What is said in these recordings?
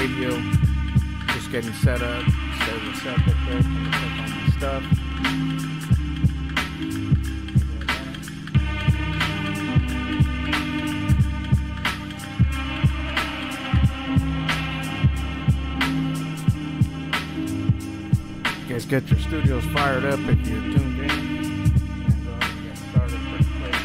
Radio. Just getting set up. Say what's up real quick. Let me check on my stuff. You guys get your studios fired up if you're tuned in. And go ahead and get started pretty quick.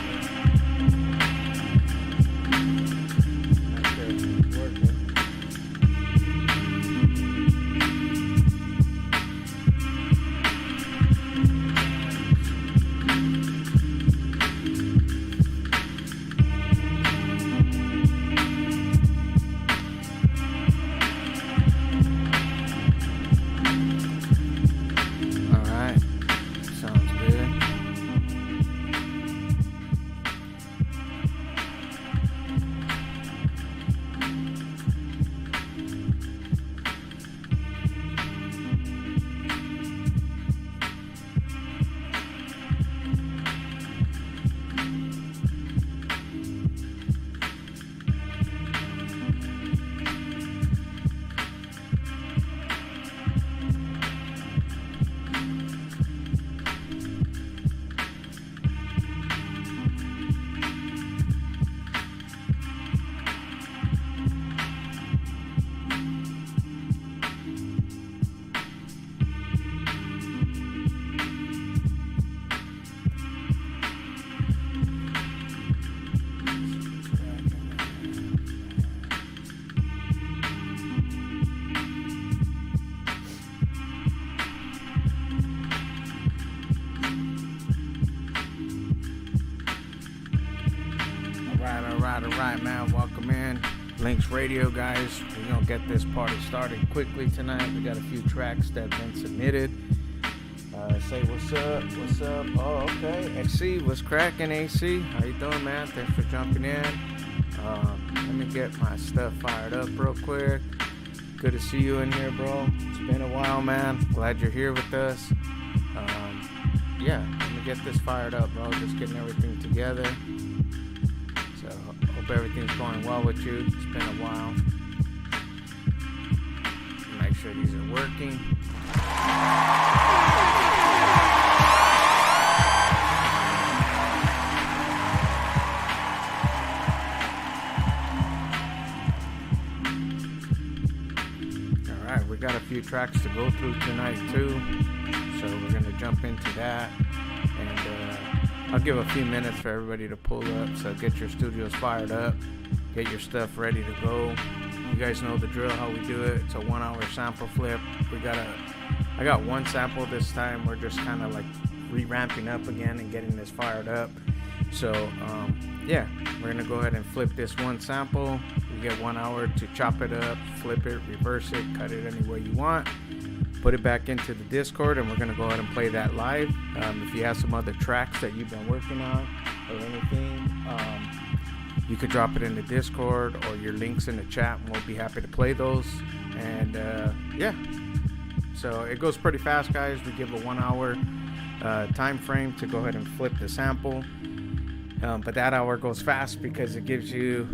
Alright, man. Welcome in. Links Radio, guys. We're going to get this party started quickly tonight. We got a few tracks that have been submitted. Say what's up. What's up? Oh, okay. AC, what's cracking, AC? How you doing, man? Thanks for jumping in. Let me get my stuff fired up real quick. Good to see you in here, bro. It's been a while, man. Glad you're here with us. Yeah, let me get this fired up, bro. Just getting everything together. So, hope everything's going well with you. It's been a while. Make sure these are working. Alright, we got a few tracks to go through tonight too. So we're going to jump into that. And I'll give a few minutes for everybody to pull up. So get your studios fired up. Get your stuff ready to go. You guys know the drill, how we do it. It's a 1 hour sample flip. I got one sample this time. We're just kind of like re-ramping up again and getting this fired up. So yeah, we're gonna go ahead and flip this one sample. You get 1 hour to chop it up, flip it, reverse it, cut it any way you want. Put it back into the Discord, and we're gonna go ahead and play that live. If you have some other tracks that you've been working on or anything, you could drop it in the Discord or your links in the chat, and we'll be happy to play those. And yeah, so it goes pretty fast, guys. We give a 1 hour time frame to go ahead and flip the sample, but that hour goes fast because it gives you,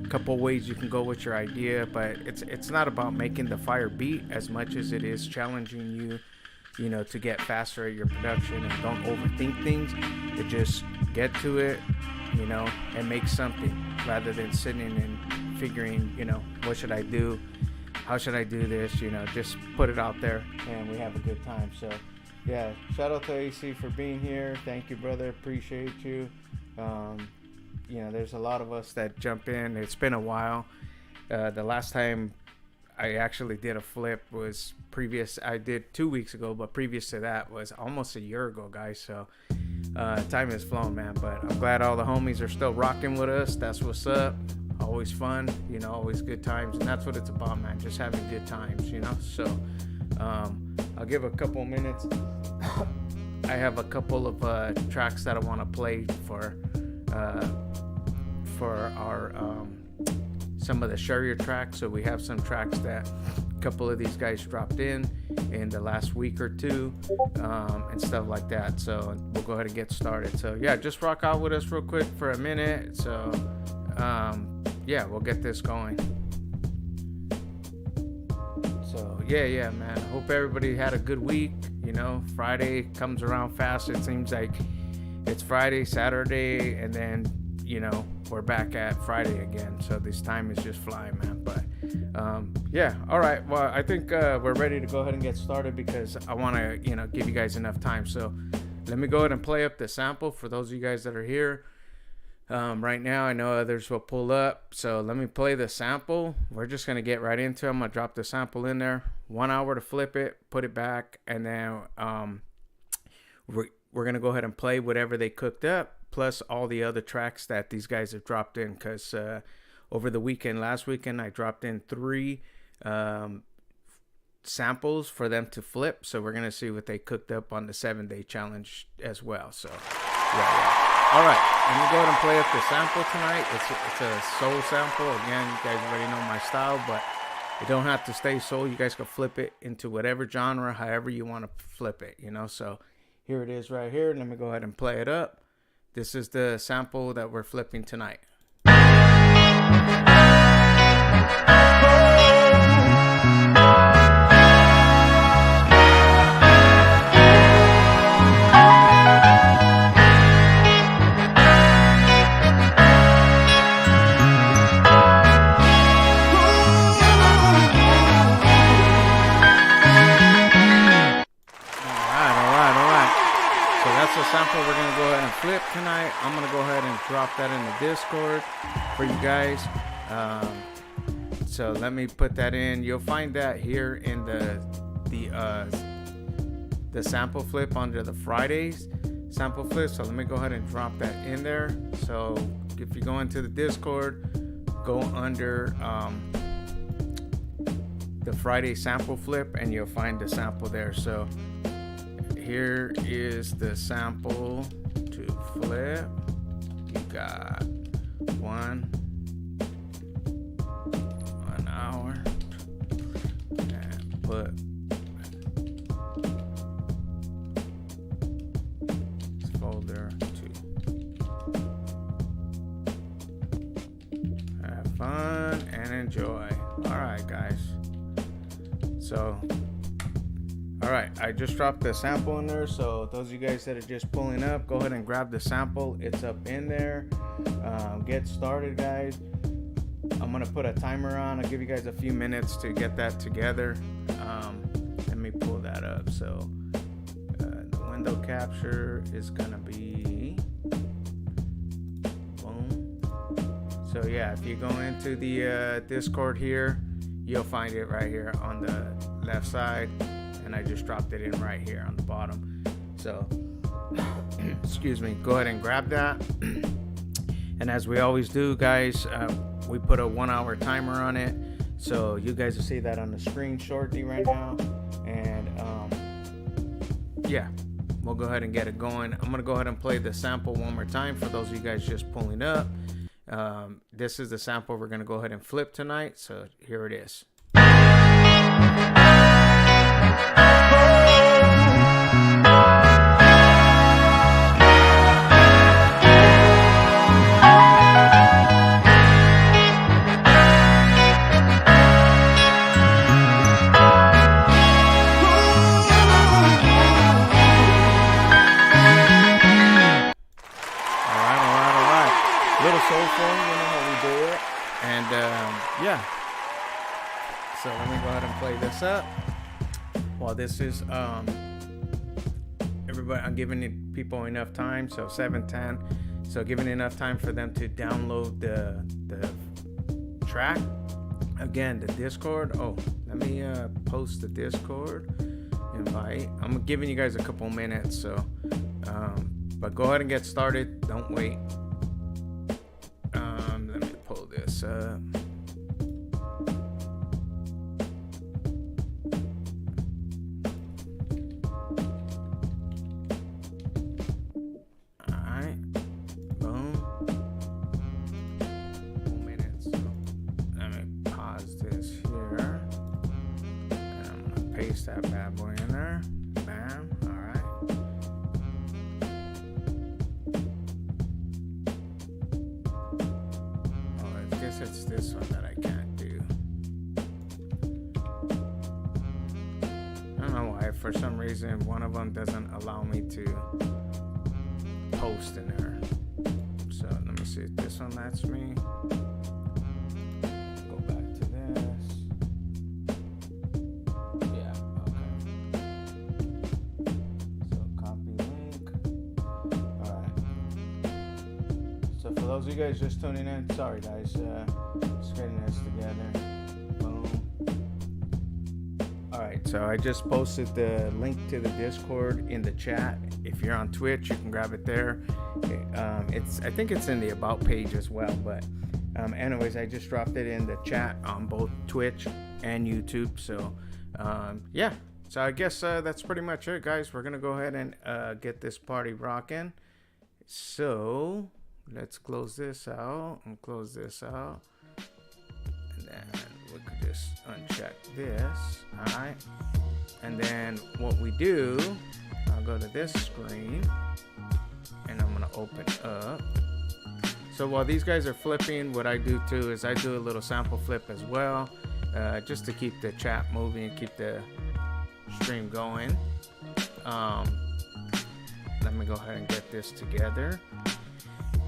a couple ways you can go with your idea. But it's not about making the fire beat as much as it is challenging you, to get faster at your production and don't overthink things. It just get to it, and make something rather than sitting and figuring, what should I do? How should I do this? Just put it out there and we have a good time. So yeah, shout out to AC for being here. Thank you, brother. Appreciate you. There's a lot of us that jump in. It's been a while. The last time I actually did a flip was I did 2 weeks ago, but previous to that was almost a year ago, guys. So time has flown, man, but I'm glad all the homies are still rocking with us. That's what's up. Always fun, always good times, and that's what it's about, man. Just having good times, So I'll give a couple minutes. I have a couple of tracks that I want to play for our some of the Sharia tracks. So we have some tracks that a couple of these guys dropped in the last week or two, and stuff like that. So we'll go ahead and get started. So yeah, just rock out with us real quick for a minute. So yeah, we'll get this going. yeah, man. Hope everybody had a good week. You know, Friday comes around fast. It seems like it's Friday, Saturday, and then, you know, we're back at Friday again. So this time is just flying, man. But yeah, all right. Well, I think we're ready to go ahead and get started because I want to, you know, give you guys enough time. So let me go ahead and play up the sample for those of you guys that are here. Right now, I know others will pull up, so let me play the sample. We're just going to get right into it. I'm going to drop the sample in there. 1 hour to flip it, put it back, and then we're going to go ahead and play whatever they cooked up, plus all the other tracks that these guys have dropped in, because over the weekend, last weekend, I dropped in 3 samples for them to flip, so we're going to see what they cooked up on the 7-day challenge as well. So, yeah. All right, let me go ahead and play up the sample tonight. It's a soul sample. Again, you guys already know my style, but it don't have to stay soul. You guys can flip it into whatever genre, however you want to flip it, you know. So here it is right here. Let me go ahead and play it up. This is the sample that we're flipping tonight. The sample we're going to go ahead and flip tonight. I'm going to go ahead and drop that in the Discord for you guys. So let me put that in. You'll find that here in the sample flip under the Fridays sample flip. So let me go ahead and drop that in there. So if you go into the Discord, go under the Friday sample flip and you'll find the sample there. So here is the sample to flip. You got 1 hour and put this folder 2. Have fun and enjoy. All right, guys. So all right, I just dropped the sample in there, so those of you guys that are just pulling up, go ahead and grab the sample. It's up in there. Get started, guys. I'm gonna put a timer on. I'll give you guys a few minutes to get that together. Let me pull that up. So the window capture is gonna be boom. So yeah, if you go into the Discord here, you'll find it right here on the left side. And I just dropped it in right here on the bottom. So, excuse me, go ahead and grab that. And as we always do, guys, we put a 1 hour timer on it. So you guys will see that on the screen shortly right now. And yeah, we'll go ahead and get it going. I'm gonna go ahead and play the sample one more time for those of you guys just pulling up. This is the sample we're gonna go ahead and flip tonight. So here it is. Little soulful, you know how we do it. And yeah. So let me go ahead and play this up. Well, this is everybody. I'm giving people enough time, so 7:10. So giving enough time for them to download the track. Again, the Discord. Oh, let me post the Discord invite. I'm giving you guys a couple minutes, so but go ahead and get started. Don't wait. Let me pull this up. That bad boy in there. Bam. All right. Oh, I guess it's this one that I can't do. for some reason one of them doesn't allow me to post in there. So let me see if this one lets me. Go back to this. Yeah, okay. So copy link. Alright. So for those of you guys just tuning in, sorry guys, just getting this together. Alright, so I just posted the link to the Discord in the chat. If you're on Twitch, you can grab it there. I think it's in the About page as well, but anyways, I just dropped it in the chat on both Twitch and YouTube. So yeah, so I guess that's pretty much it, guys. We're gonna go ahead and get this party rocking. So let's close this out and close this out, and then we could just uncheck this. All right, and then what we do, I'll go to this screen and I'm gonna open up. So while these guys are flipping, what I do too is I do a little sample flip as well, just to keep the chat moving and keep the stream going. Let me go ahead and get this together,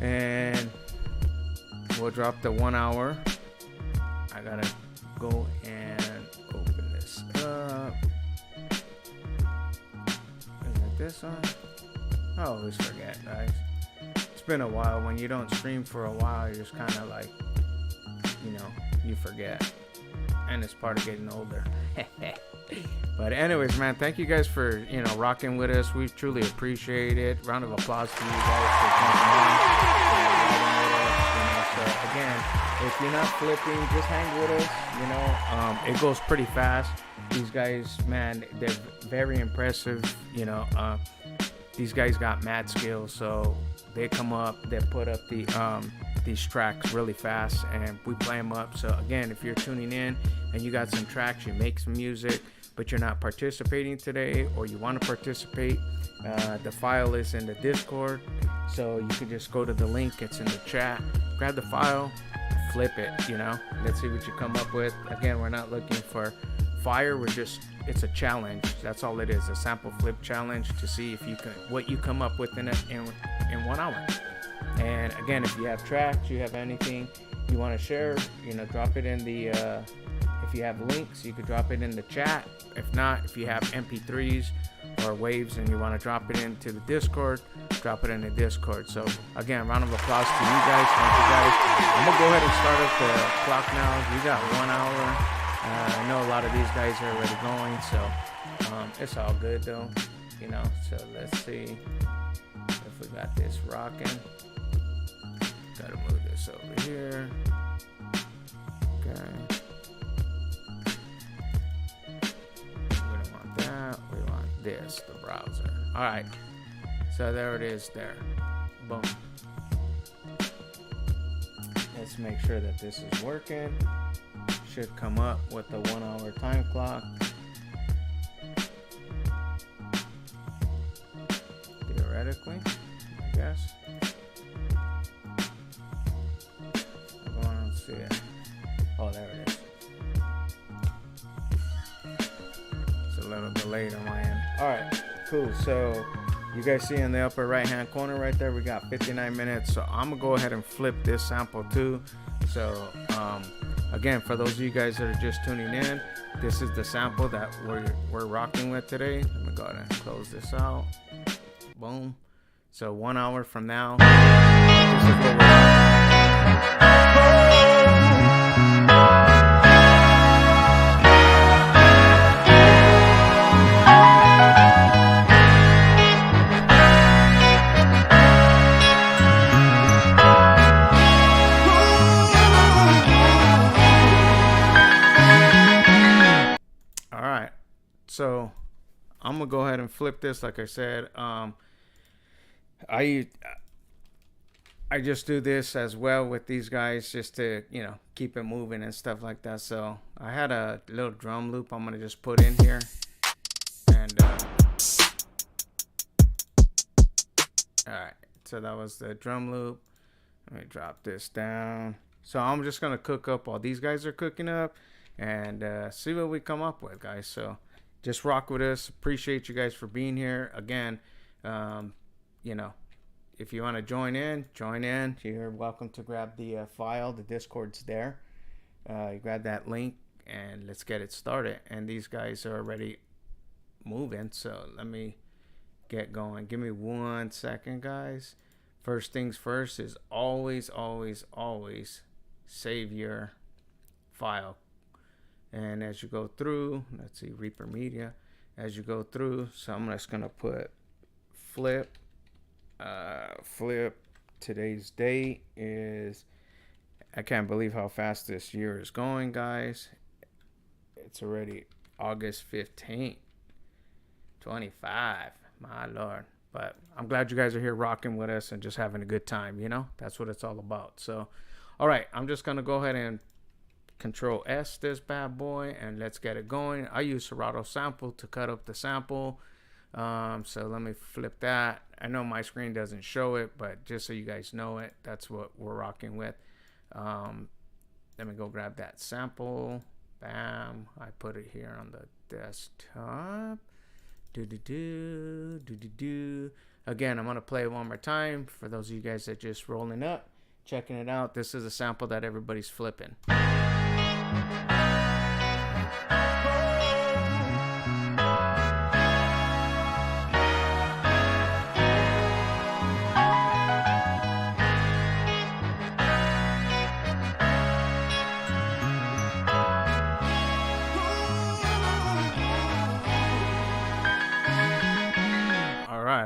and we'll drop the 1 hour. I gotta go and open this up. Is it this one? I always forget, guys. It's been a while. When you don't stream for a while, you're just kind of like, you know, you forget. And it's part of getting older. But anyways, man, thank you guys for, you know, rocking with us. We truly appreciate it. Round of applause to you guys for jumping on and riding with us. You know, so again, if you're not flipping, just hang with us. You know, it goes pretty fast. These guys, man, they're very impressive. You know, these guys got mad skills, so they come up, they put up the these tracks really fast, and we play them up. So again, if you're tuning in and you got some tracks, you make some music, but you're not participating today, or you want to participate, the file is in the Discord, so you can just go to the link, it's in the chat, grab the file, flip it, you know, let's see what you come up with. Again, we're not looking for fire, it's a challenge. That's all it is, a sample flip challenge to see if you can, what you come up with in 1 hour. And again, if you have tracks, you have anything you want to share, you know, drop it in the if you have links, you could drop it in the chat. If not, if you have MP3s or waves and you want to drop it into the Discord, drop it in the Discord. So again, round of applause to you guys. Thank you guys. I'm gonna go ahead and start up the clock now. We got 1 hour. I know a lot of these guys are already going, so it's all good though, you know. So let's see if we got this rocking. Gotta move this over here. Okay. We don't want that. We want this, the browser. All right. So there it is there. Boom. Let's make sure that this is working. Should come up with the 1 hour time clock. Theoretically, I guess. I don't see it. Oh, there it is. It's a little delayed on my end. Alright, cool. So you guys see in the upper right hand corner right there, we got 59 minutes. So I'm gonna go ahead and flip this sample too. So again, for those of you guys that are just tuning in, this is the sample that we're rocking with today. Let me go ahead and close this out. Boom. So 1 hour from now, this is what So I'm gonna go ahead and flip this. Like I said, I just do this as well with these guys just to, you know, keep it moving and stuff like that. So I had a little drum loop I'm gonna just put in here, and all right, so that was the drum loop. Let me drop this down. So I'm just gonna cook up while these guys are cooking up, and see what we come up with, guys. So just rock with us. Appreciate you guys for being here again. You know, if you want to join in, you're welcome to grab the file. The Discord's there. You grab that link and let's get it started. And these guys are already moving, so let me get going. Give me 1 second, guys. First things first is always save your file. And as you go through, let's see, Reaper Media, as you go through, so I'm just gonna put flip. Today's date is, I can't believe how fast this year is going, guys. It's already August 15th, 25. My Lord. But I'm glad you guys are here rocking with us and just having a good time, you know? That's what it's all about. So, all right, I'm just going to go ahead and Control S this bad boy and let's get it going. I use Serato sample to cut up the sample. So let me flip that. I know my screen doesn't show it, but just so you guys know it, that's what we're rocking with. Let me go grab that sample. Bam. I put it here on the desktop. Again, I'm going to play it one more time for those of you guys that just rolling up, checking it out. This is a sample that everybody's flipping.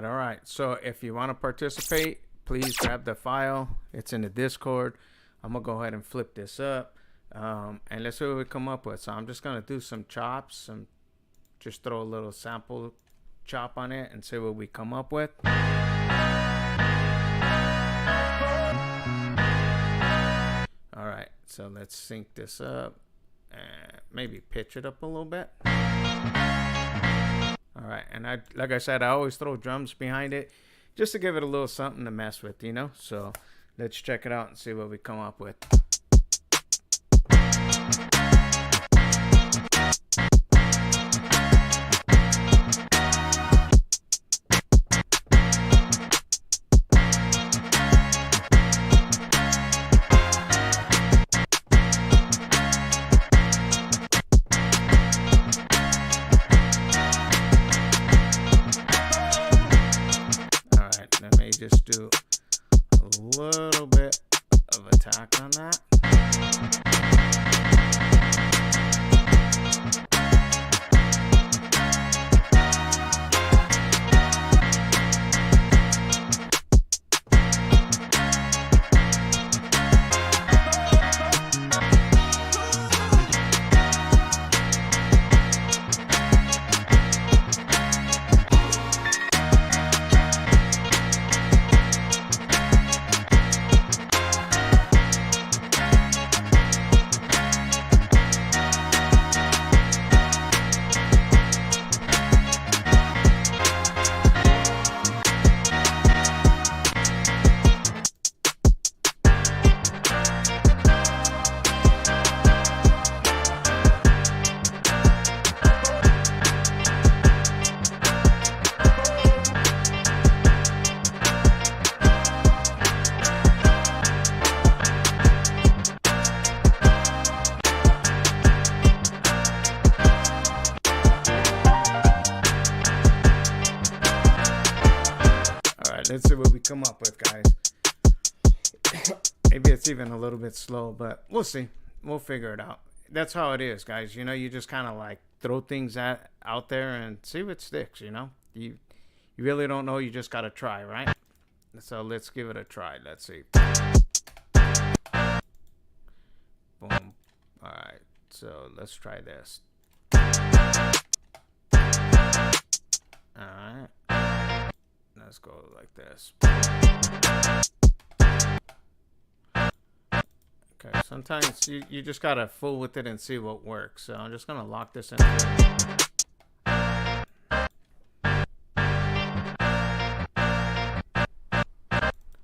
All right. So if you want to participate, please grab the file. It's in the Discord. I'm going to go ahead and flip this up. And let's see what we come up with. So I'm just going to do some chops. Just throw a little sample chop on it and see what we come up with. All right. So let's sync this up. And maybe pitch it up a little bit. All right, and like I said, I always throw drums behind it just to give it a little something to mess with, you know? So let's check it out and see what we come up with. Just do a little bit of attack on that. Let's see what we come up with, guys. Maybe it's even a little bit slow, but we'll see. We'll figure it out. That's how it is, guys. You know, you just kind of like throw things out there and see what sticks, you know. You really don't know. You just got to try, right? So let's give it a try. Let's see. Boom. All right. So let's try this. All right. Let's go like this. Okay, sometimes you just gotta fool with it and see what works. So I'm just gonna lock this in.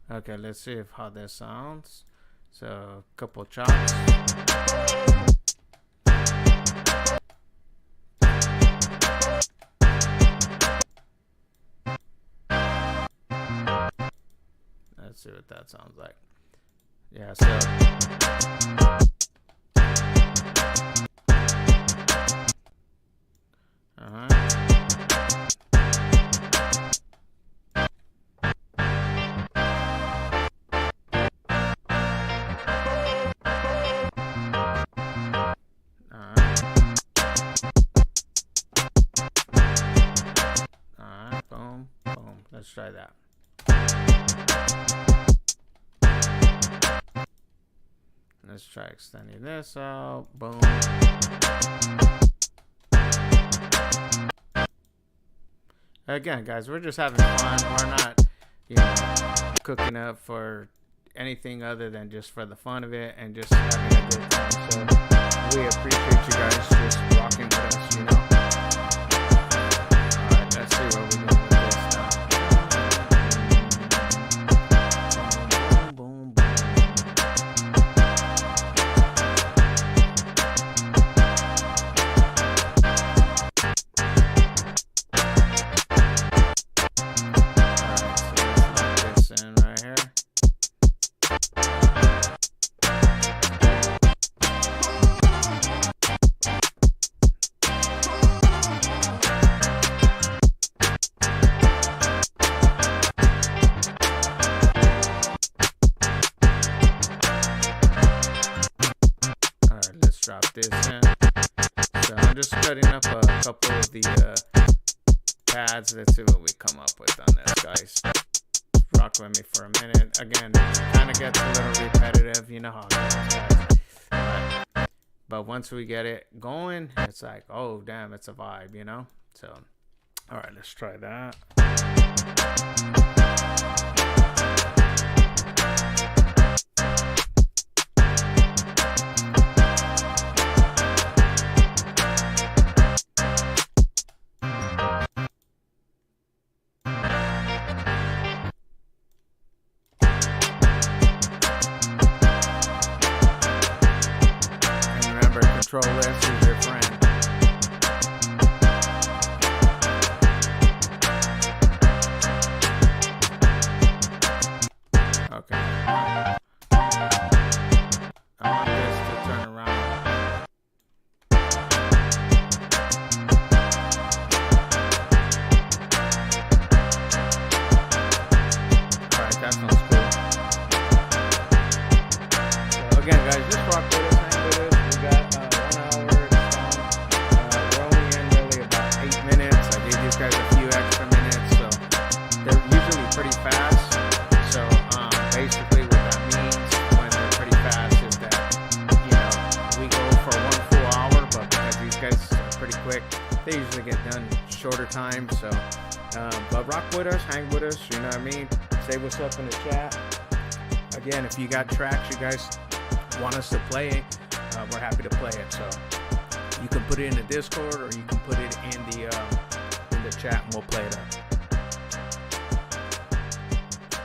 Okay, let's see how this sounds. So a couple chops. Let's see what that sounds like. Yeah, so boom, boom. Let's try that. Let's try extending this out. Boom. Again, guys, we're just having fun. We're not, cooking up for anything other than just for the fun of it and just having a good time. So we appreciate you guys just rocking with us, Alright, let's see what we're doing with this now. Boom, boom, boom. Drop this in. So I'm just cutting up a couple of the pads. Let's see what we come up with on this, guys. Rock with me for a minute. Again, it kind of gets a little repetitive, you know how it goes, guys. But once we get it going, it's like, oh damn, it's a vibe, So, all right, let's try that. Control S is your friend. Okay. I want this to turn around. Alright, that sounds cool. So again, guys, just rock with us, hang with us. We got 1 hour song. We're only in really about 8 minutes. I gave these guys a few extra minutes, so they're usually pretty fast. So basically what that means when they're pretty fast is that, we go for 1 full hour, but because these guys are pretty quick, they usually get done shorter time. So, but rock with us, hang with us, you know what I mean? Say what's up in the chat. Again, if you got tracks you guys want us to play, we're happy to play it. So you can put it in the Discord or you can put it in the chat and we'll play it up.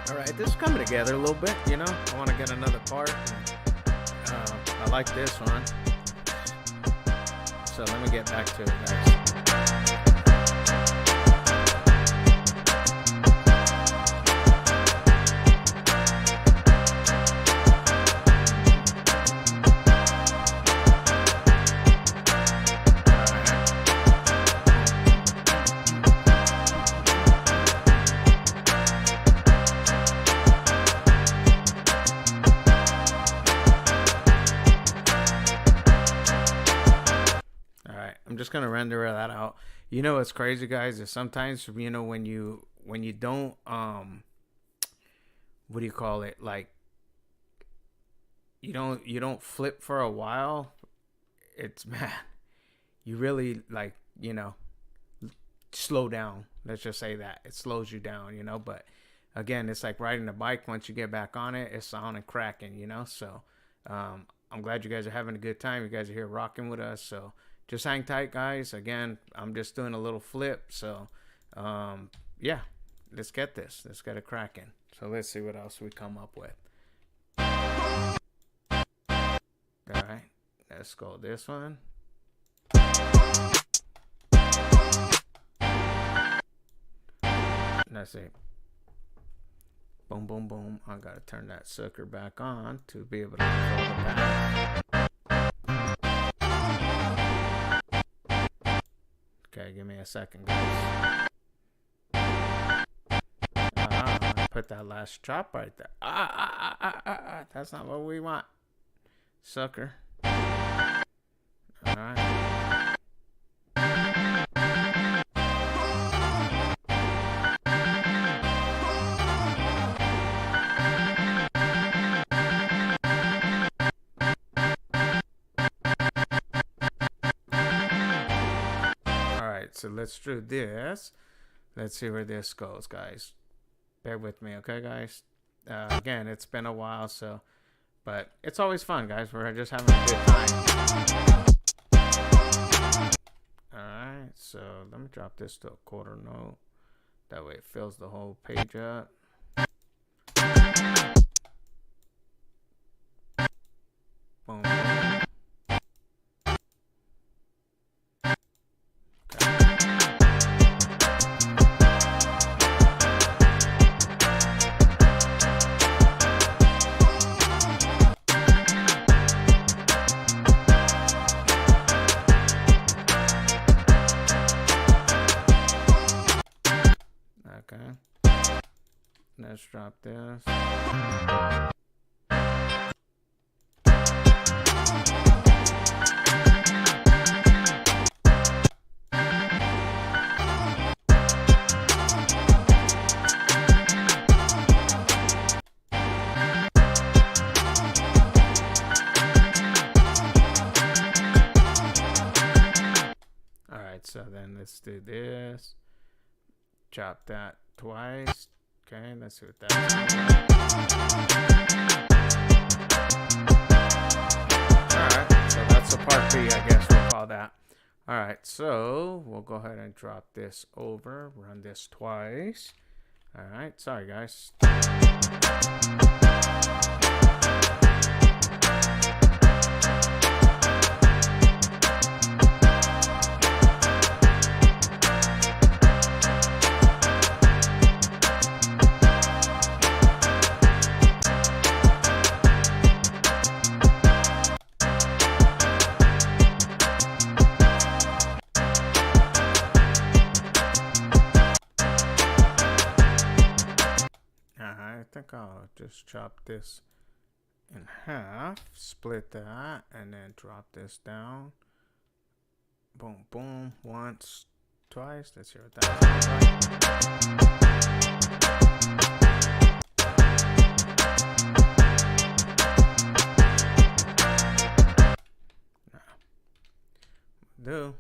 All right, this is coming together a little bit, I want to get another part. And, I like this one. So let me get back to it, guys. I'm just gonna render that out. What's crazy, guys, is sometimes when you don't what do you call it, like you don't flip for a while, it's you really slow down. Let's just say that it slows you down, but again, it's like riding a bike. Once you get back on it, it's sounding cracking, so I'm glad you guys are having a good time. You guys are here rocking with us, so just hang tight, guys. Again, I'm just doing a little flip. So, yeah, let's get this. Let's get it cracking. So let's see what else we come up with. All right, let's go this one. Let's see. Boom, boom, boom. I gotta turn that sucker back on to be able to control the path. Okay, give me a second, guys. Put that last chop right there. That's not what we want, sucker. Alright. Alright, so let's do this. Let's see where this goes, guys. Bear with me, okay, guys? Again, it's been a while, so... But it's always fun, guys. We're just having a good time. Alright, so let me drop this to a quarter note. That way it fills the whole page up. Boom. Okay. Let's drop this. Alright, so then let's do this. Chop that twice. Okay, let's see what that sounds like. Alright, so that's a part B, I guess we'll call that. Alright, so we'll go ahead and drop this over. Run this twice. Alright, sorry guys. I think I'll just chop this in half, split that, and then drop this down. Boom, boom, once, twice. Let's hear what that sounds like. Do.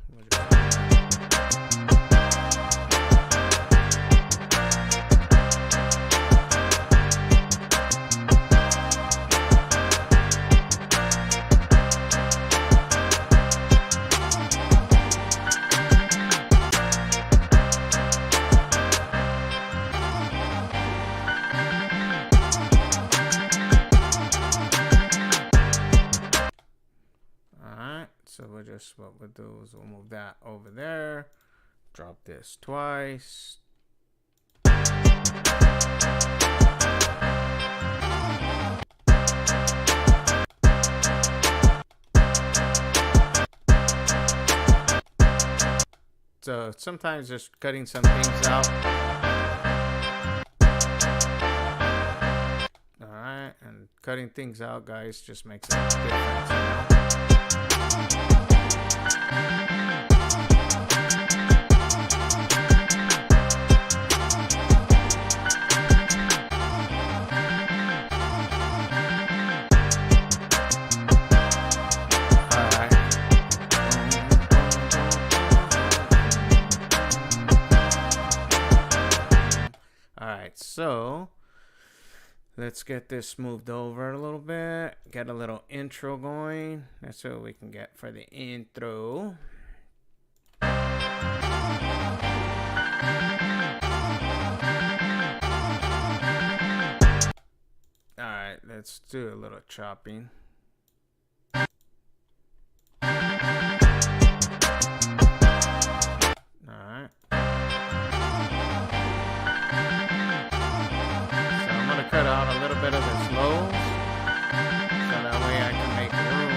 So we'll just, what we'll do is we'll move that over there, drop this twice. So sometimes just cutting some things out. Alright, and cutting things out, guys, just makes a difference, you know? Alright, so let's get this moved over a little bit. Get a little intro going. That's what we can get for the intro. Alright, let's do a little chopping. Alright. cut out a little bit of this low, so that way I can make room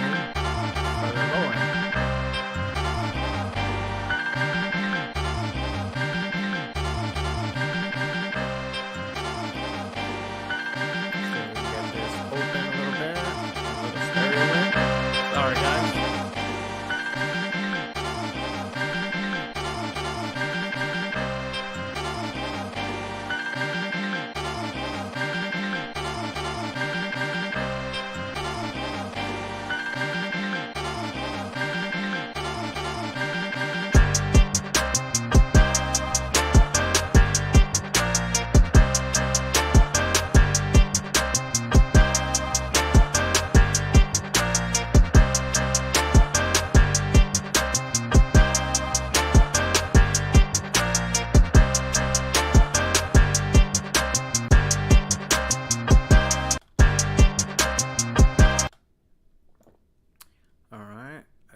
for the low end. So we can get this open a little bit, a little stereo in. Sorry guys.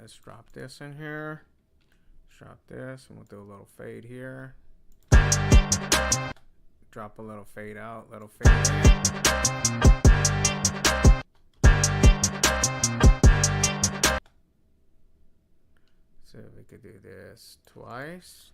Let's drop this in here. Drop this, and we'll do a little fade here. Drop a little fade out, little fade in. So we could do this twice.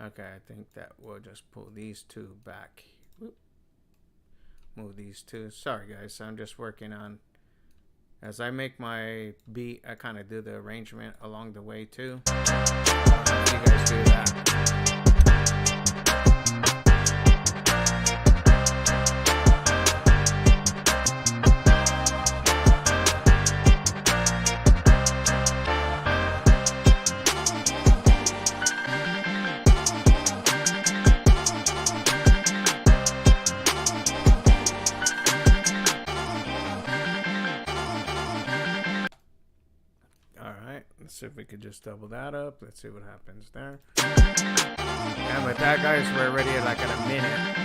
Okay, I think that we'll just pull these two back. Whoop. Move these two. Sorry guys, I'm just working on, as I make my beat, I kind of do the arrangement along the way too. I don't know if you guys do that. Let's see if we could just double that up. Let's see what happens there. And with that, guys, we're already like at a minute.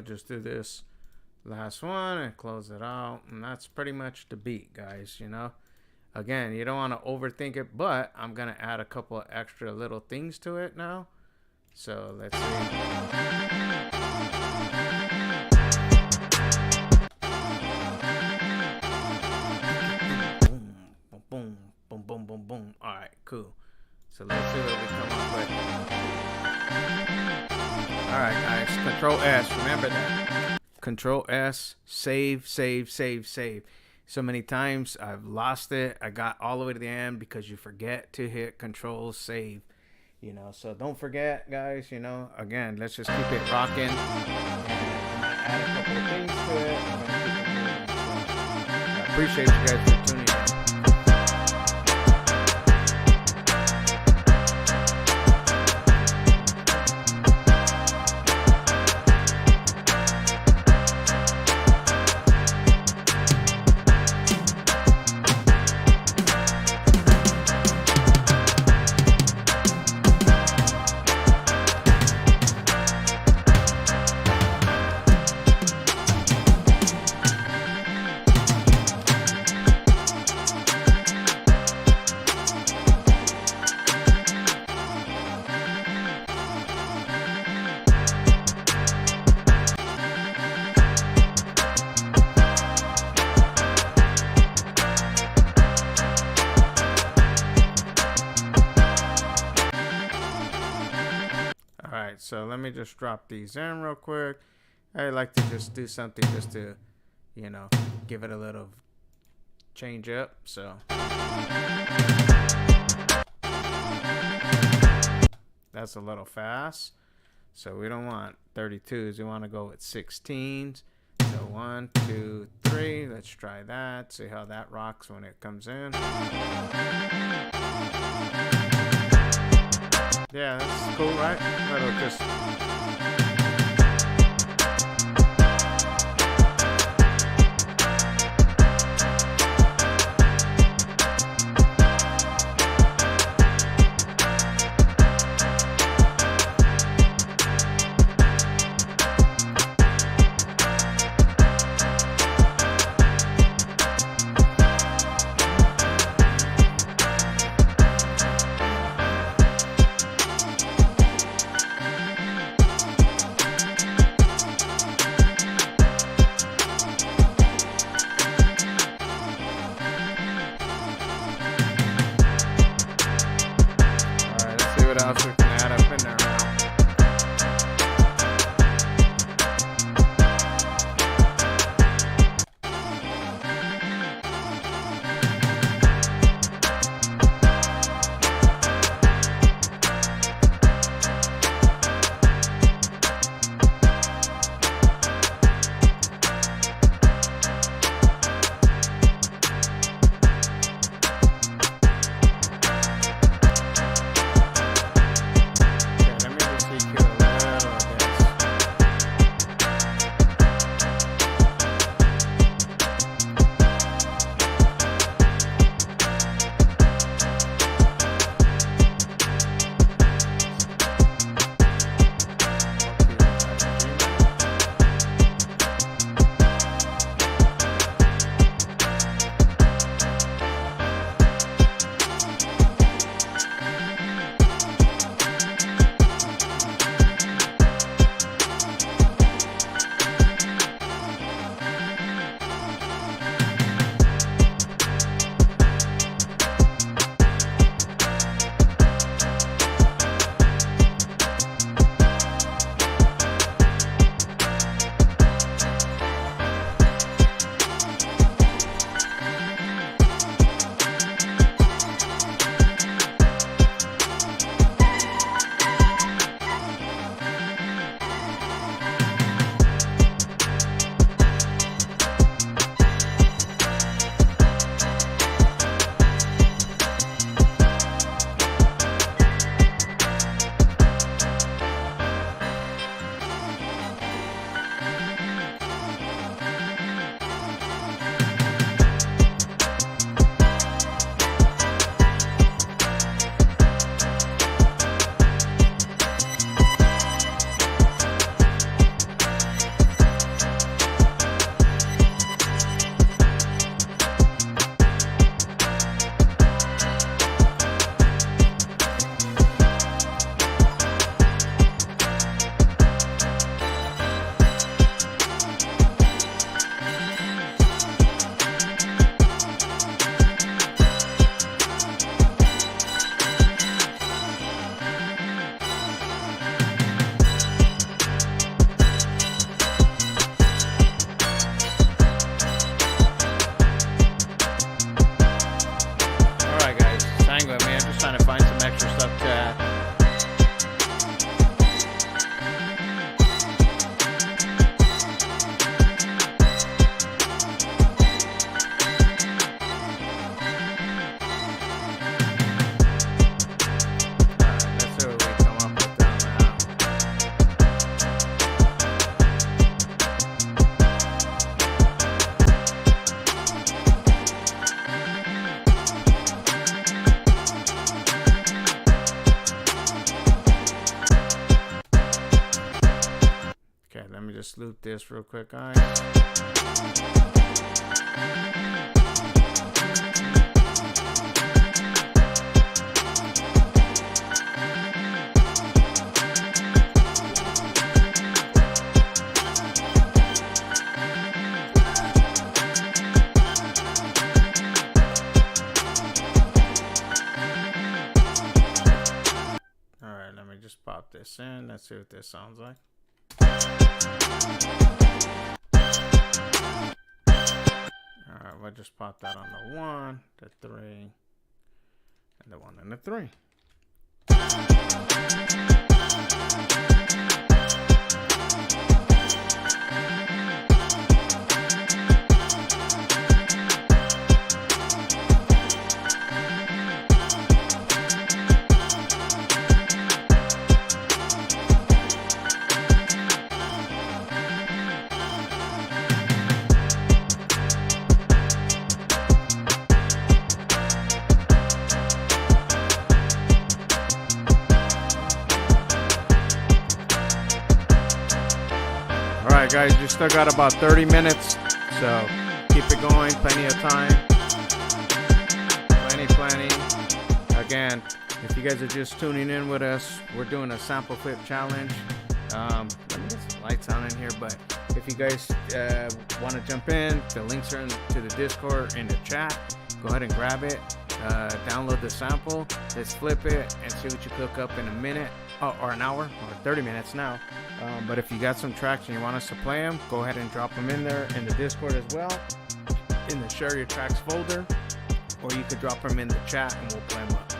Just do this last one and close it out, and that's pretty much the beat, guys. You know, again, you don't want to overthink it, but I'm gonna add a couple of extra little things to it now. So let's see. Boom, boom, boom, boom, boom, boom. All right, cool. So let's see what we come up with. Alright guys, Control S, remember that. Control S, save, save, save, save. So many times I've lost it. I got all the way to the end because you forget to hit Control save. You know, so don't forget, guys. You know, again, let's just keep it rocking. And I'm gonna add a couple of things to it. I'm gonna keep it moving. So I appreciate you guys for tuning in. Alright, so let me just drop these in real quick. I like to just do something just to, you know, give it a little change up. So that's a little fast. So we don't want 32s. We want to go with 16s. So 1, 2, 3. Let's try that. See how that rocks when it comes in. Yeah, that's cool, right? That'll just... What else we can add up in there now? just loop this real quick, guys. Alright, let me just pop this in. Let's see what this sounds like. Alright, we'll just pop that on the 1, the 3, and the 1 and the 3. Alright guys, you still got about 30 minutes, so keep it going, plenty of time. Plenty. Again, if you guys are just tuning in with us, we're doing a sample flip challenge. Let me get some lights on in here, but if you guys want to jump in, the links are to the Discord in the chat. Go ahead and grab it, download the sample, let's flip it and see what you cook up in a minute, or an hour, or 30 minutes now. But if you got some tracks and you want us to play them, go ahead and drop them in there in the Discord as well, in the Share Your Tracks folder, or you could drop them in the chat and we'll play them up.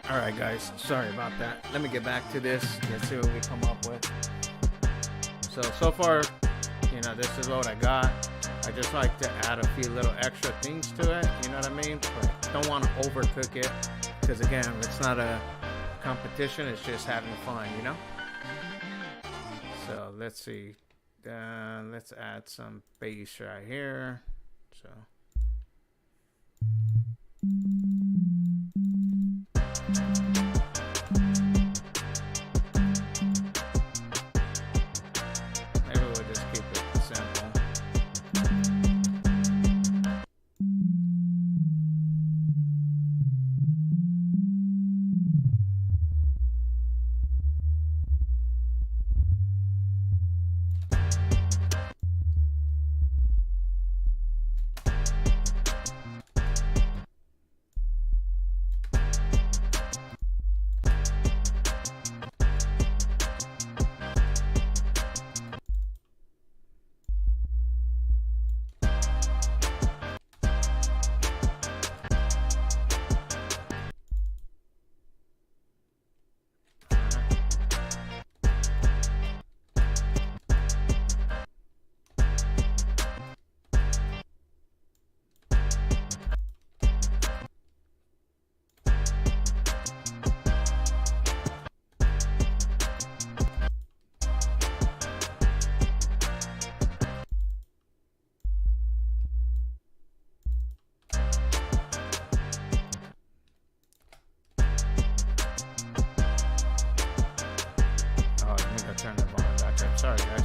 Alright guys, sorry about that. Let me get back to this. Let's see what we come up with. So far, you know, this is what I got. I just like to add a few little extra things to it, you know what I mean? But don't want to overcook it, because again, it's not a competition, it's just having fun, you know? So let's see. Let's add some bass right here. So maybe we'll just keep it simple. Turn the volume back up. Sorry guys.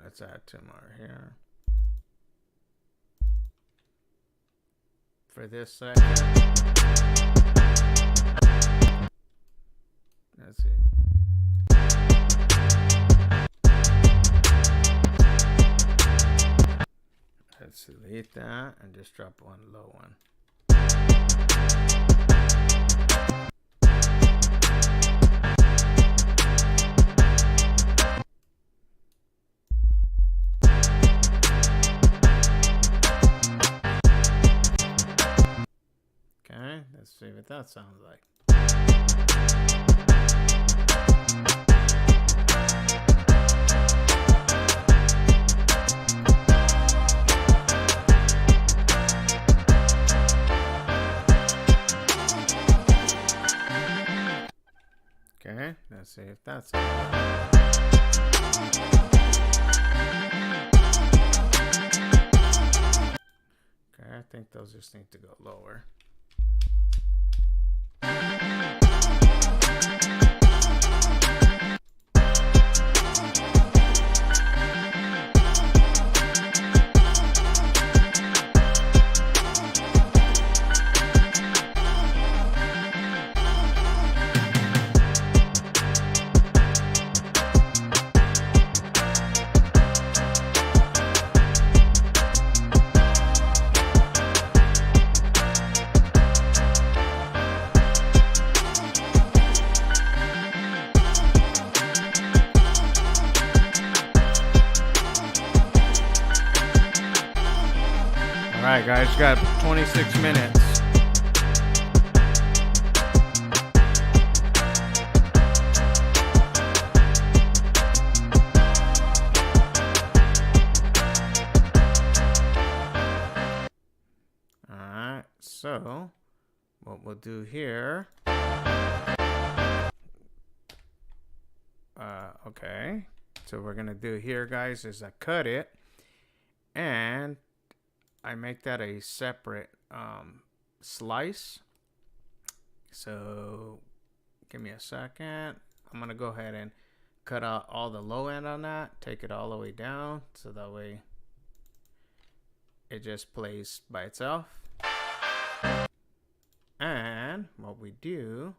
Let's add two more here. For this second. Let's see. Let's delete that and just drop one low one. Okay, let's see what that sounds like. Okay, let's see if that's okay, I think those just need to go lower. Alright guys, got 26 minutes. Alright, so what we'll do here. Okay, so what we're gonna do here, guys, is I cut it and I make that a separate slice. So give me a second. I'm gonna go ahead and cut out all the low end on that, take it all the way down, so that way it just plays by itself. And what we do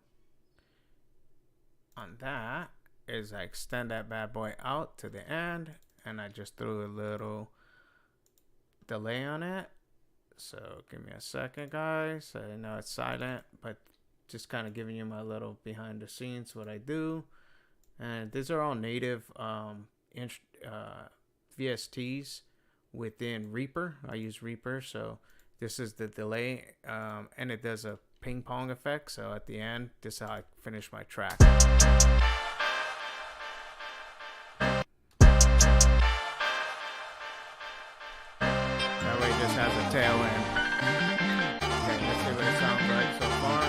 on that is I extend that bad boy out to the end, and I just threw a little delay on it. So give me a second, guys. I know it's silent, but just kind of giving you my little behind the scenes what I do. And these are all native VSTs within Reaper. I use Reaper, so this is the delay, and it does a ping pong effect. So at the end, this is how I finish my track. Has a tail end. Okay, let's see what it sounds like so far.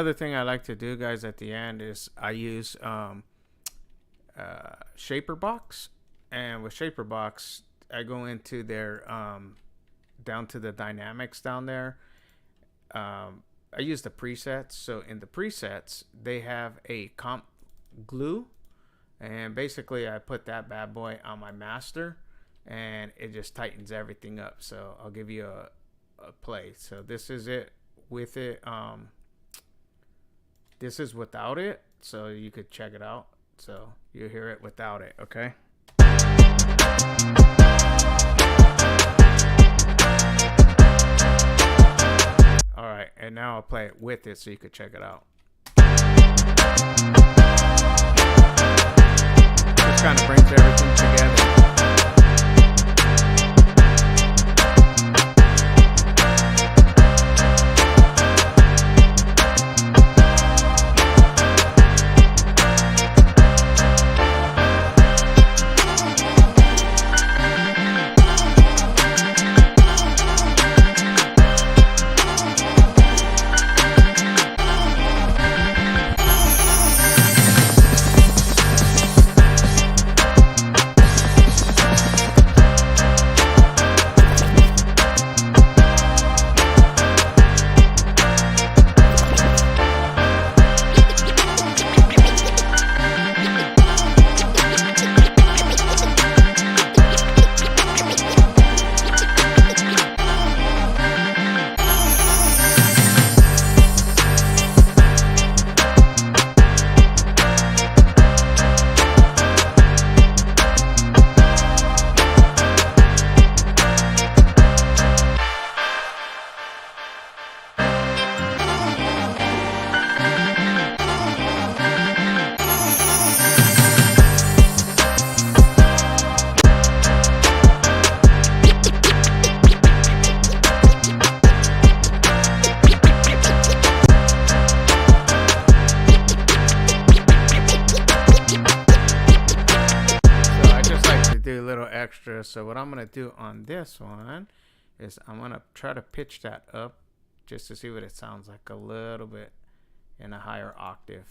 another thing I like to do, guys, at the end is I use Shaper Box, and with Shaper Box I go into their down to the dynamics down there. I use the presets. So in the presets they have a comp glue, and basically I put that bad boy on my master and it just tightens everything up. So I'll give you a play. So this is it with it. This is without it, so you could check it out. So you hear it without it, okay? All right, and now I'll play it with it so you could check it out. Just kind of brings everything together. Extra. So what I'm gonna do on this one is I'm gonna try to pitch that up just to see what it sounds like a little bit in a higher octave.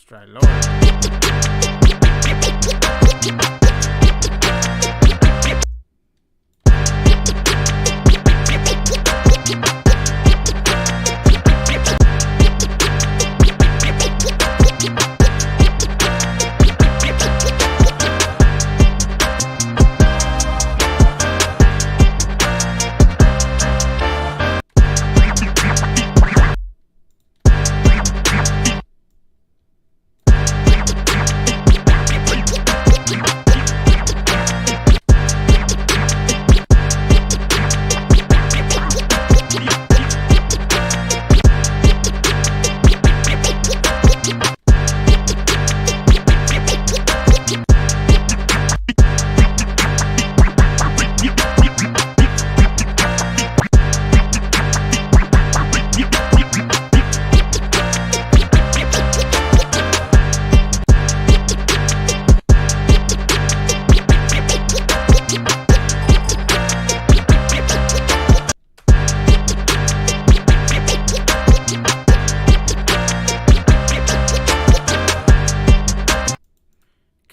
Try lower.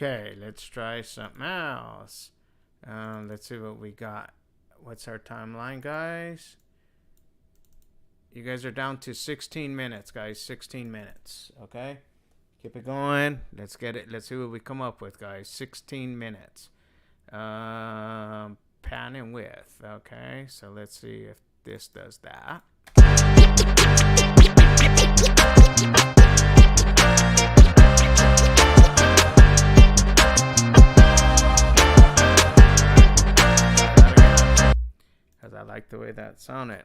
Okay, let's try something else. Let's see what we got. What's our timeline, guys? You guys are down to 16 minutes, guys. 16 minutes. Okay, keep it going. Let's get it. Let's see what we come up with, guys. 16 minutes. Pan and width. Okay, so let's see if this does that. Because I like the way that sounded.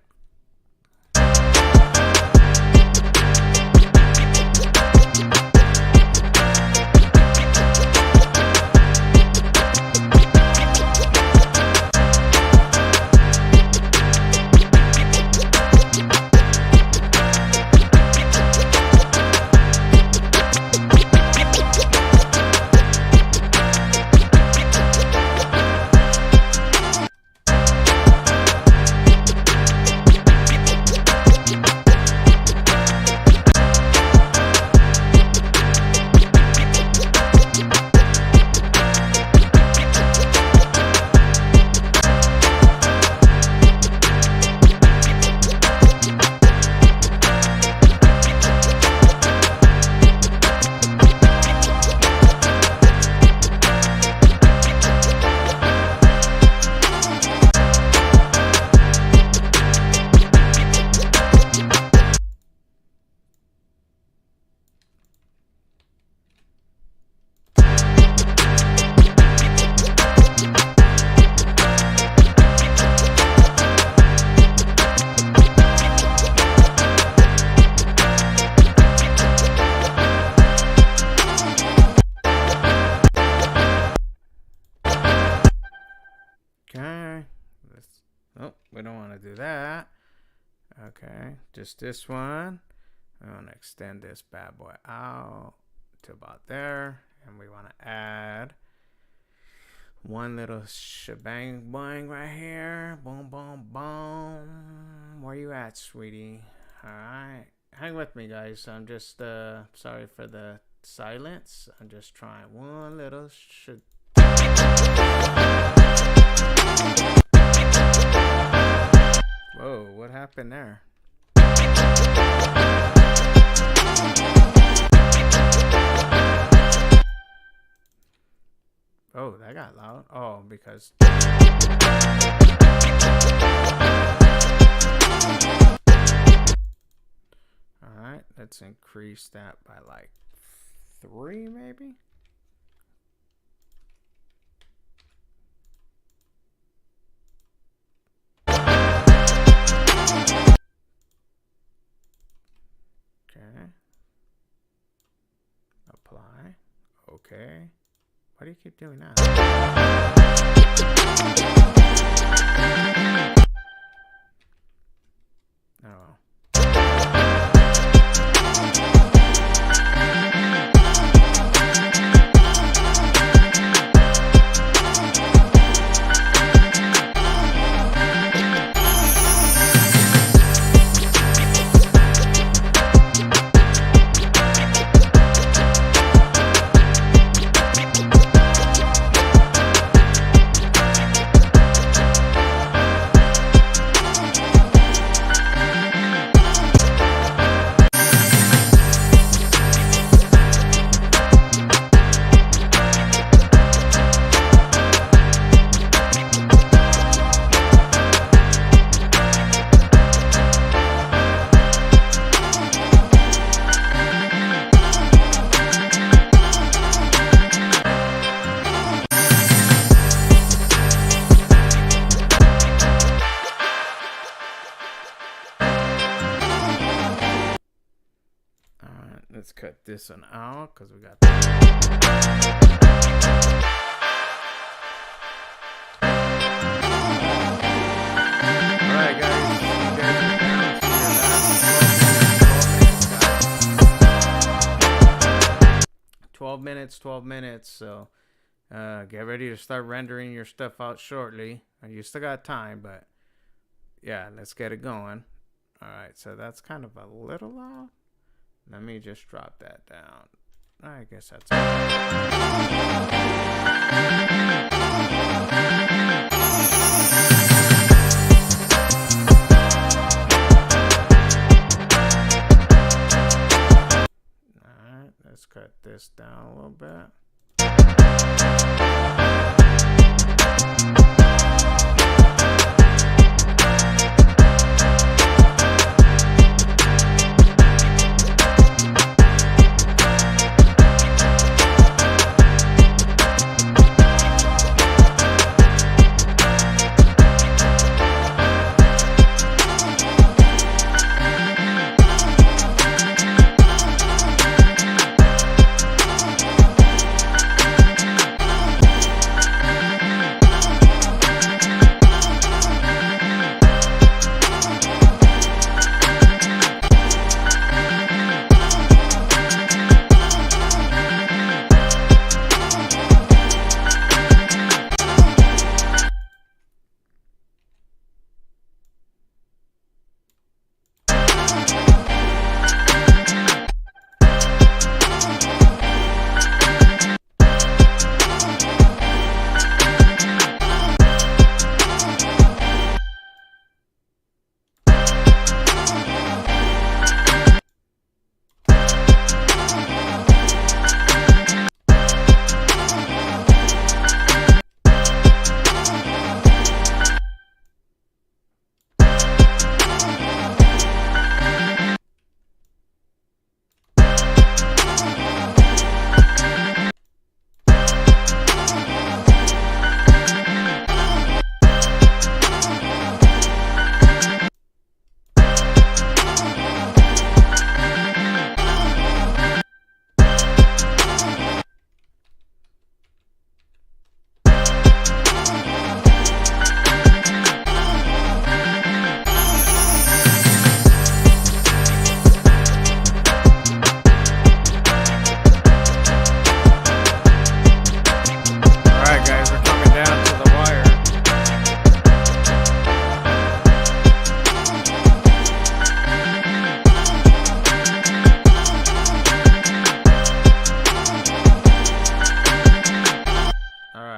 Oh, we don't want to do that. Okay, just this one. We want to extend this bad boy out to about there. And we want to add one little shebang boing right here. Boom, boom, boom. Where you at, sweetie? All right. Hang with me, guys. I'm just sorry for the silence. I'm just trying one little Whoa, what happened there? Oh, that got loud. Oh, because... Alright, let's increase that by like 3 maybe? Okay. Apply. Okay. Why do you keep doing that? Oh well. Let's cut this one out because we got Alright guys, 12 minutes, so get ready to start rendering your stuff out shortly. You still got time, but yeah, let's get it going. Alright, so that's kind of a little loud. Let me just drop that down. I guess that's Alright, let's cut this down a little bit.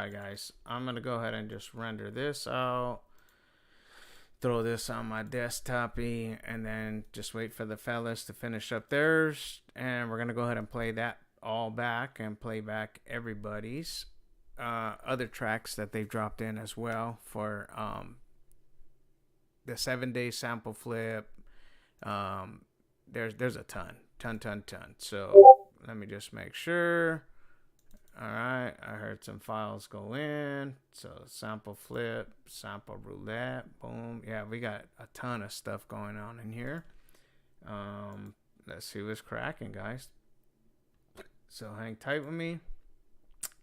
right, guys. I'm going to go ahead and just render this out. Throw this on my desktop-y, and then just wait for the fellas to finish up theirs. And we're going to go ahead and play that all back and play back everybody's other tracks that they've dropped in as well for the 7-day sample flip. There's a ton. So let me just make sure. All right, I heard some files go in. So sample flip, sample roulette, boom. Yeah, we got a ton of stuff going on in here. Let's see what's cracking, guys. So hang tight with me.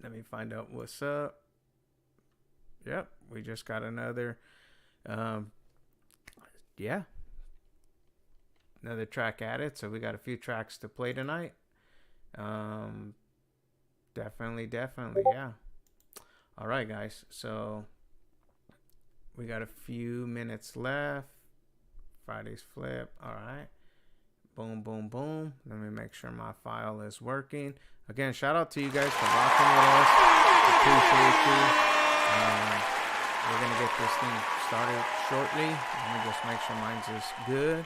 Let me find out what's up. Yep, we just got another, another track added. So we got a few tracks to play tonight. Definitely, yeah. All right, guys. So we got a few minutes left. Friday's flip. All right. Boom. Let me make sure my file is working. Again, shout out to you guys for rocking with us. Appreciate you. We're going to get this thing started shortly. Let me just make sure mine's is good.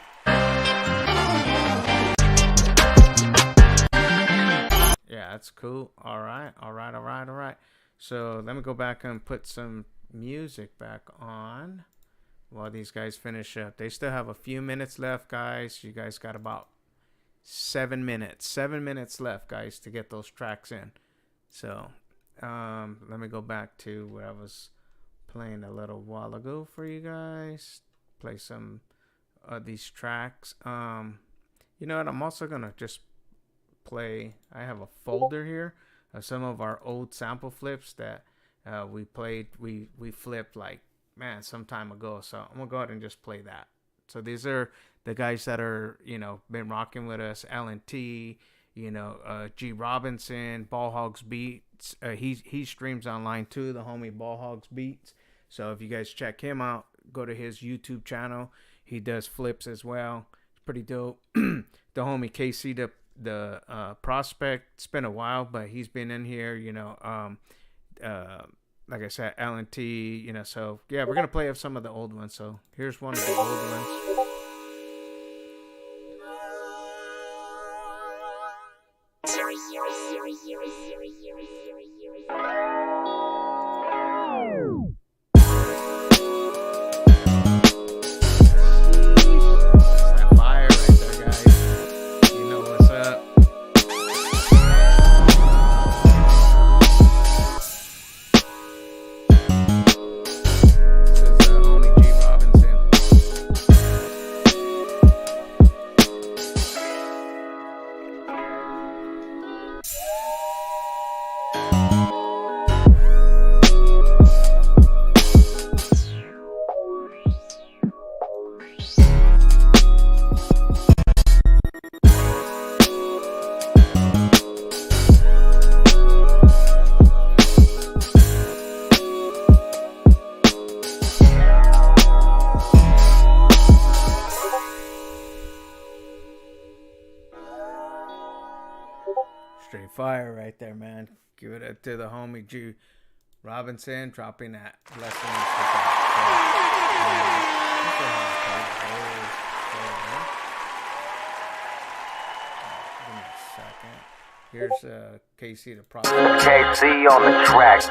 Yeah, that's cool. All right. So let me go back and put some music back on while these guys finish up. They still have a few minutes left, guys. You guys got about 7 minutes. 7 minutes left, guys, to get those tracks in. So let me go back to what I was playing a little while ago for you guys. Play some of these tracks. You know what? I'm also going to just play. I have a folder here of some of our old sample flips that we played. We flipped like, man, some time ago. So I'm gonna go ahead and just play that. So these are the guys that are, been rocking with us. LNT, G Robinson, Ball Hogs Beats. He streams online too, the homie Ball Hogs Beats. So if you guys check him out, go to his YouTube channel. He does flips as well. It's pretty dope. The homie KC, the prospect. It's been a while, but he's been in here, like I said, LNT, so yeah, we're gonna play some of the old ones. So here's one of the old ones. Straight fire right there, man. Give it up to the homie G Robinson dropping that blessing. Give me a second. Here's KC the product. KC on the track,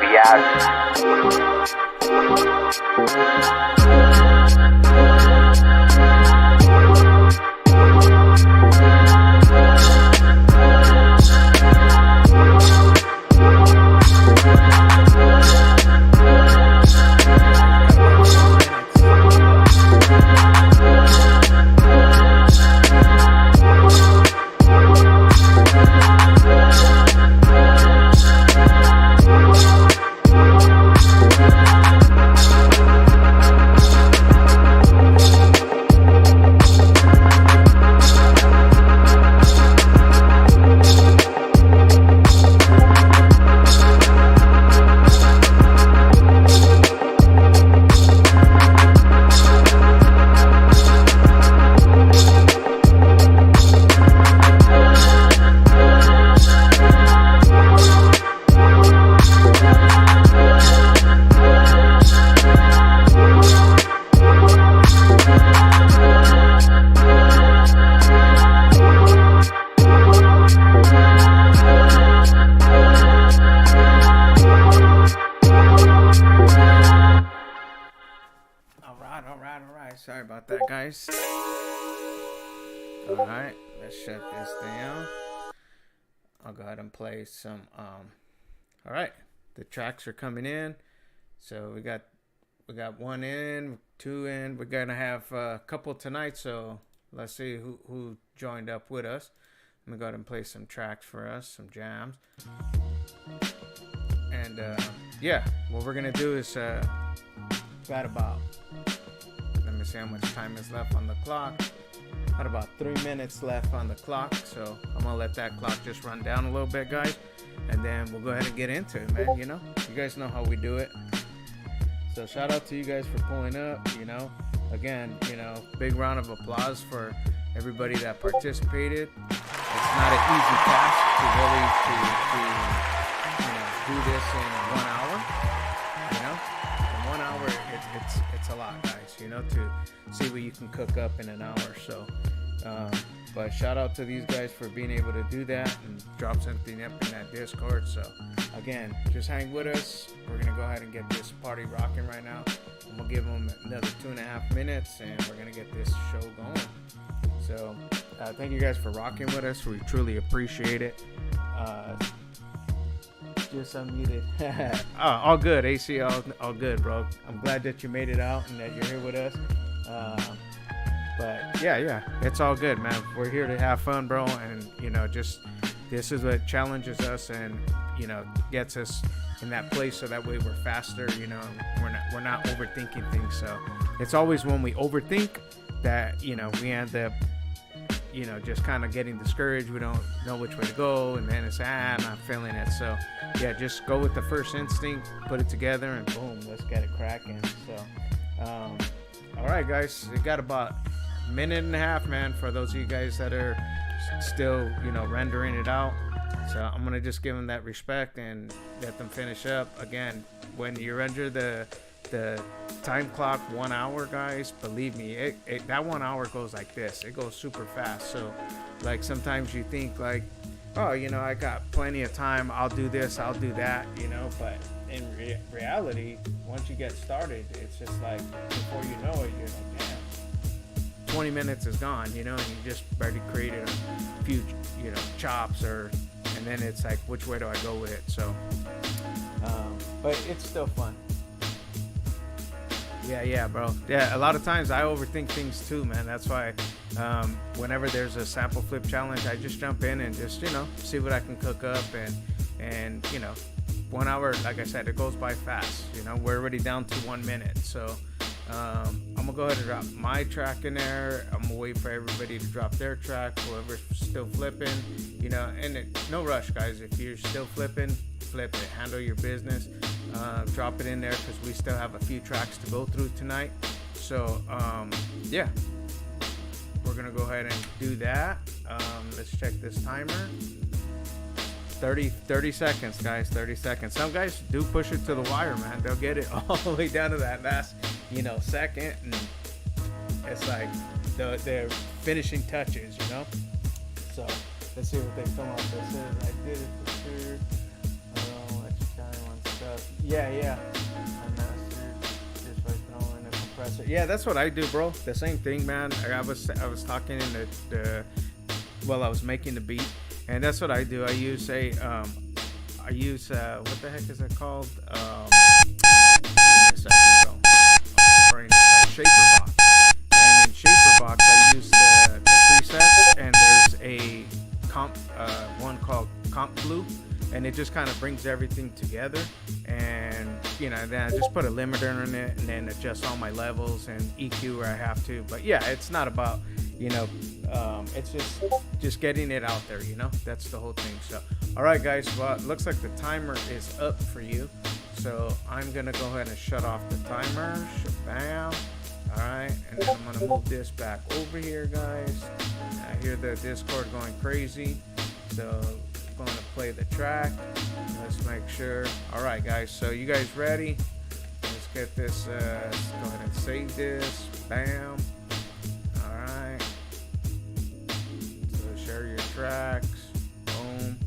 Sorry about that, guys. Alright, let's shut this down. I'll go ahead and play some alright. The tracks are coming in. So we got 1 in, 2 in. We're gonna have a couple tonight, so let's see who joined up with us. I'm gonna go ahead and play some tracks for us, some jams. And yeah, what we're gonna do is got about, let me see how much time is left on the clock. Got about 3 minutes left on the clock, so I'm gonna let that clock just run down a little bit, guys, and then we'll go ahead and get into it, man. You know, you guys know how we do it. So shout out to you guys for pulling up. You know, again, you know, big round of applause for everybody that participated. It's not an easy task to really you know, do this in 1 hour. You know, in 1 hour it's a lot, guys. You know, to see what you can cook up in an hour. So, but shout out to these guys for being able to do that and drop something up in that Discord. So again, just hang with us. We're gonna go ahead and get this party rocking right now. I'm gonna give them another 2.5 minutes, and we're gonna get this show going. So thank you guys for rocking with us. We truly appreciate it. Just unmuted. Oh, all good, AC, all good, bro. I'm glad that you made it out and that you're here with us. But yeah, it's all good, man. We're here to have fun, bro, and you know, just this is what challenges us and, you know, gets us in that place, so that way we're faster. You know, we're not overthinking things. So it's always when we overthink that, you know, we end up, you know, just kind of getting discouraged. We don't know which way to go, and then it's I'm not feeling it. So yeah, just go with the first instinct, put it together, and boom, let's get it cracking. So all right, guys, we got about a minute and a half, man, for those of you guys that are still, you know, rendering it out. So I'm gonna just give them that respect and let them finish up. Again, when you render the time clock 1 hour, guys, believe me, that 1 hour goes like this. It goes super fast. So like sometimes you think like, oh, you know, I got plenty of time, I'll do this, I'll do that, you know, but in reality, once you get started, it's just like, before you know it, you're like, damn, 20 minutes is gone, you know, and you just already created a few, you know, chops, and then it's like, which way do I go with it? So but it's still fun. Yeah, bro. Yeah, a lot of times I overthink things too, man. That's why whenever there's a sample flip challenge, I just jump in and just, you know, see what I can cook up, and you know, 1 hour, like I said, it goes by fast. You know, we're already down to 1 minute. So I'm gonna go ahead and drop my track in there. I'm gonna wait for everybody to drop their track, whoever's still flipping, you know, and no rush, guys. If you're still flipping, flip it, handle your business. Drop it in there, because we still have a few tracks to go through tonight. So yeah, we're gonna go ahead and do that. Let's check this timer. 30 seconds, guys. 30 seconds. Some guys do push it to the wire, man. They'll get it all the way down to that last, you know, second, and it's like the finishing touches, you know. So let's see what they come up with. I did it for sure. Yeah. I mastered just by throwing a compressor. Yeah, that's what I do, bro. The same thing, man. I was talking in the while I was making the beat, and that's what I do. I use what the heck is it called? Shaperbox. And in Shaperbox, I use the presets, and there's a one called Comp Blue. And it just kind of brings everything together, and you know, then I just put a limiter in it, and then adjust all my levels and EQ where I have to. But yeah, it's not about, you know, it's just getting it out there, you know. That's the whole thing. So all right, guys, well, it looks like the timer is up for you, so I'm gonna go ahead and shut off the timer. Shabam. All right, and then I'm gonna move this back over here, guys. I hear the Discord going crazy, so going to play the track. Let's make sure. All right, guys, so you guys ready? Let's get this. Let's go ahead and save this. Bam. All right, so share your tracks. Boom.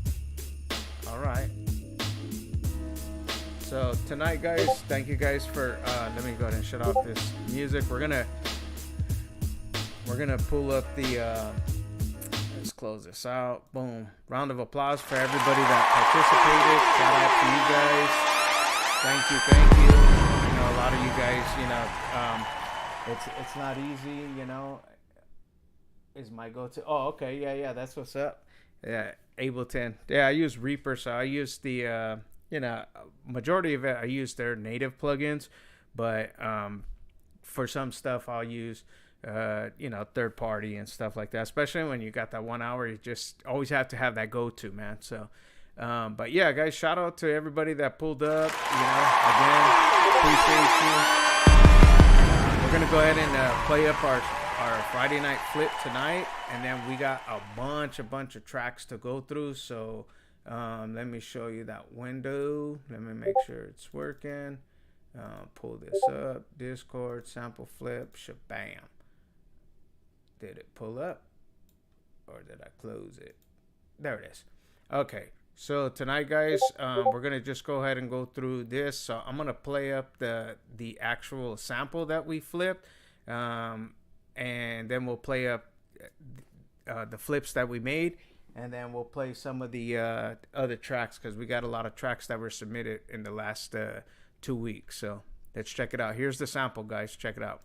All right, so tonight, guys, thank you guys for let me go ahead and shut off this music. We're gonna we're gonna pull up the. Let's close this out. Boom! Round of applause for everybody that participated. Shout out to you guys. Thank you. You know, a lot of you guys. You know, it's not easy. You know, is my go-to. Oh, okay, yeah, that's what's up. Yeah, Ableton. Yeah, I use Reaper, so I use the. You know, majority of it I use their native plugins, but for some stuff I'll use you know, third party and stuff like that. Especially when you got that 1 hour, you just always have to have that go-to, man. So but yeah, guys, shout out to everybody that pulled up. You know, again, appreciate you. We're gonna go ahead and play up our Friday night flip tonight, and then we got a bunch of tracks to go through. So let me show you that window. Let me make sure it's working. Pull this up. Discord, sample flip, shabam. Did it pull up? Or did I close it? There it is. Okay. So tonight, guys, we're going to just go ahead and go through this. So I'm going to play up the actual sample that we flipped. And then we'll play up the flips that we made. And then we'll play some of the other tracks, because we got a lot of tracks that were submitted in the last 2 weeks. So let's check it out. Here's the sample, guys. Check it out.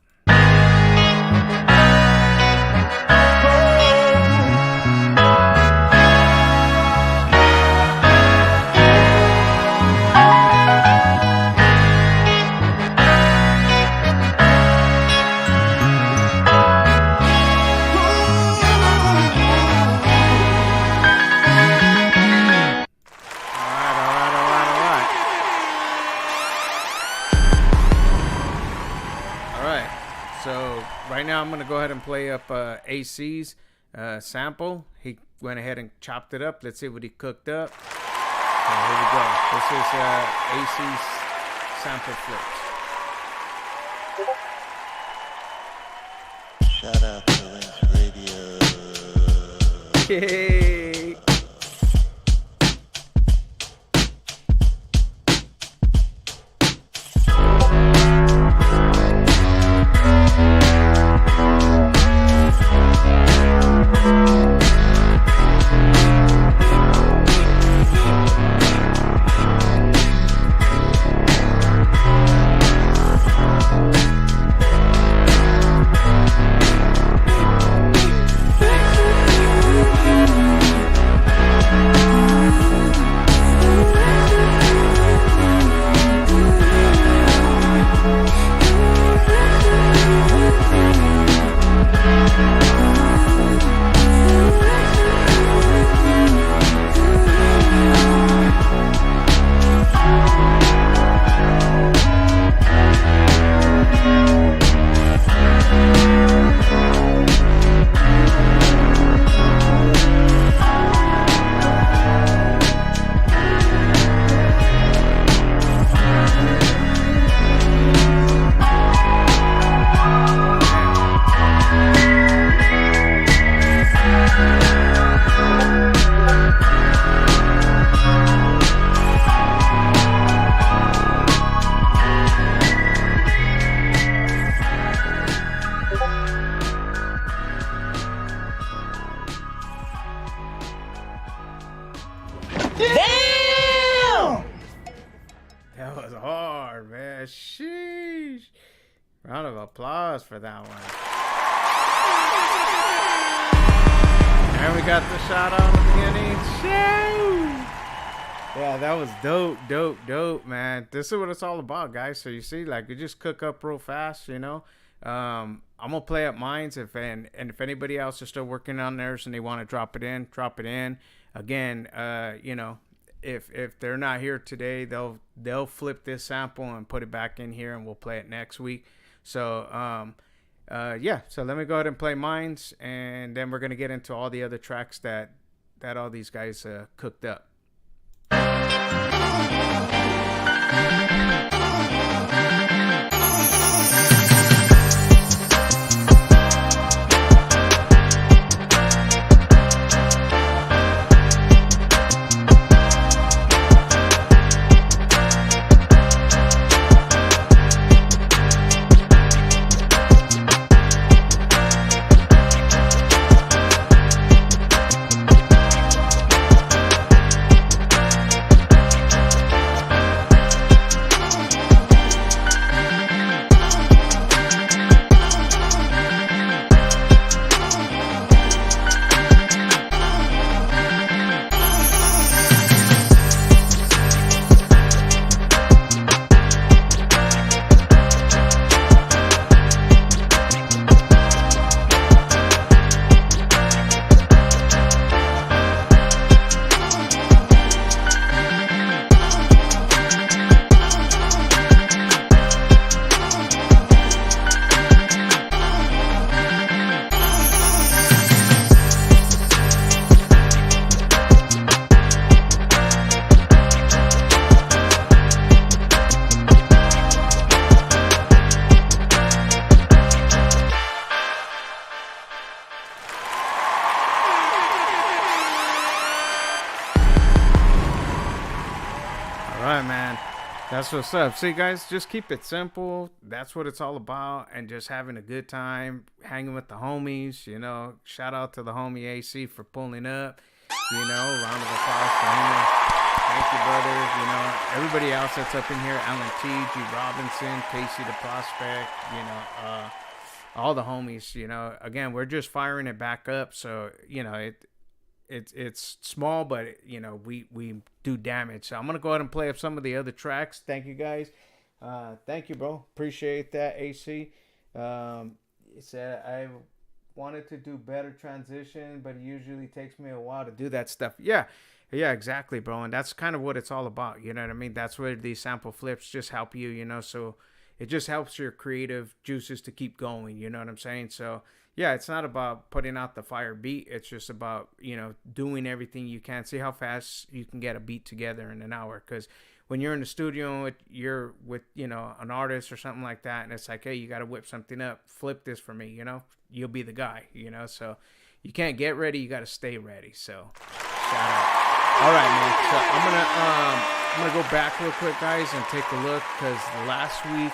Right now, I'm going to go ahead and play up AC's sample. He went ahead and chopped it up. Let's see what he cooked up. Here we go. This is AC's sample flips. Shout out to Lynch Radio. Hey. Sheesh. Round of applause for that one. And we got the shout out at the beginning. Yeah, that was dope, man. This is what it's all about, guys. So you see, like, we just cook up real fast, you know. I'm gonna play up mine, if anybody else is still working on theirs and they want to drop it in. Again, you know, if they're not here today, they'll flip this sample and put it back in here, and we'll play it next week. So yeah, so let me go ahead and play mines, and then we're gonna get into all the other tracks that all these guys cooked up. That's what's up. See, guys, just keep it simple. That's what it's all about. And just having a good time, hanging with the homies. You know, shout out to the homie AC for pulling up. You know, round of applause for him. Thank you, brothers. You know, everybody else that's up in here, Alan T, G Robinson, Casey the Prospect, you know, all the homies, you know. Again, we're just firing it back up. So, you know, it's small, but you know, we do damage. So I'm gonna go ahead and play up some of the other tracks. Thank you guys. Thank you, bro. Appreciate that, AC. It said I wanted to do better transition, but it usually takes me a while to do that stuff. Yeah, exactly, bro. And that's kind of what it's all about. You know what I mean? That's where these sample flips just help you. You know, so it just helps your creative juices to keep going. You know what I'm saying? So yeah, it's not about putting out the fire beat. It's just about, you know, doing everything you can. See how fast you can get a beat together in an hour. Because when you're in the studio, you're with, you know, an artist or something like that, and it's like, hey, you got to whip something up. Flip this for me, you know. You'll be the guy, you know. So you can't get ready. You got to stay ready. So shout out. All right, man. So I'm gonna go back real quick, guys, and take a look, because last week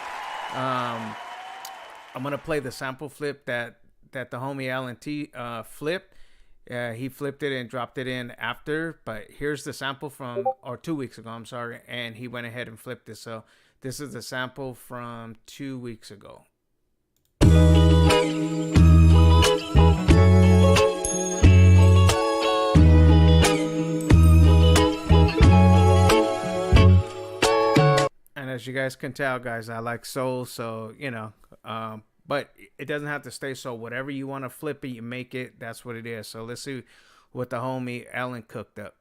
I'm gonna play the sample flip that the homie Alan T flipped. He flipped it and dropped it in after, but here's the sample from, or 2 weeks ago, I'm sorry, and he went ahead and flipped it. So this is the sample from 2 weeks ago. And as you guys can tell, guys, I like soul, so, you know, but it doesn't have to stay so. Whatever you want to flip it, you make it. That's what it is. So let's see what the homie Ellen cooked up.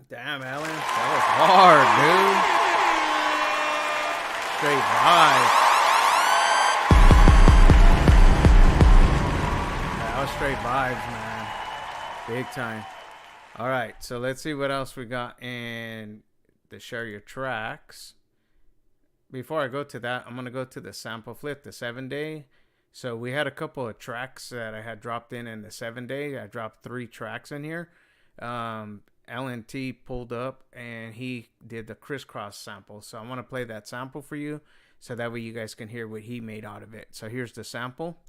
Damn, Alan, that was hard, dude. Straight vibes. That was straight vibes, man. Big time. All right, so let's see what else we got in the share your tracks. Before I go to that, I'm going to go to the sample flip, the 7-day. So we had a couple of tracks that I had dropped in the 7-day. I dropped 3 tracks in here. LNT pulled up and he did the crisscross sample. So I want to play that sample for you so that way you guys can hear what he made out of it. So here's the sample.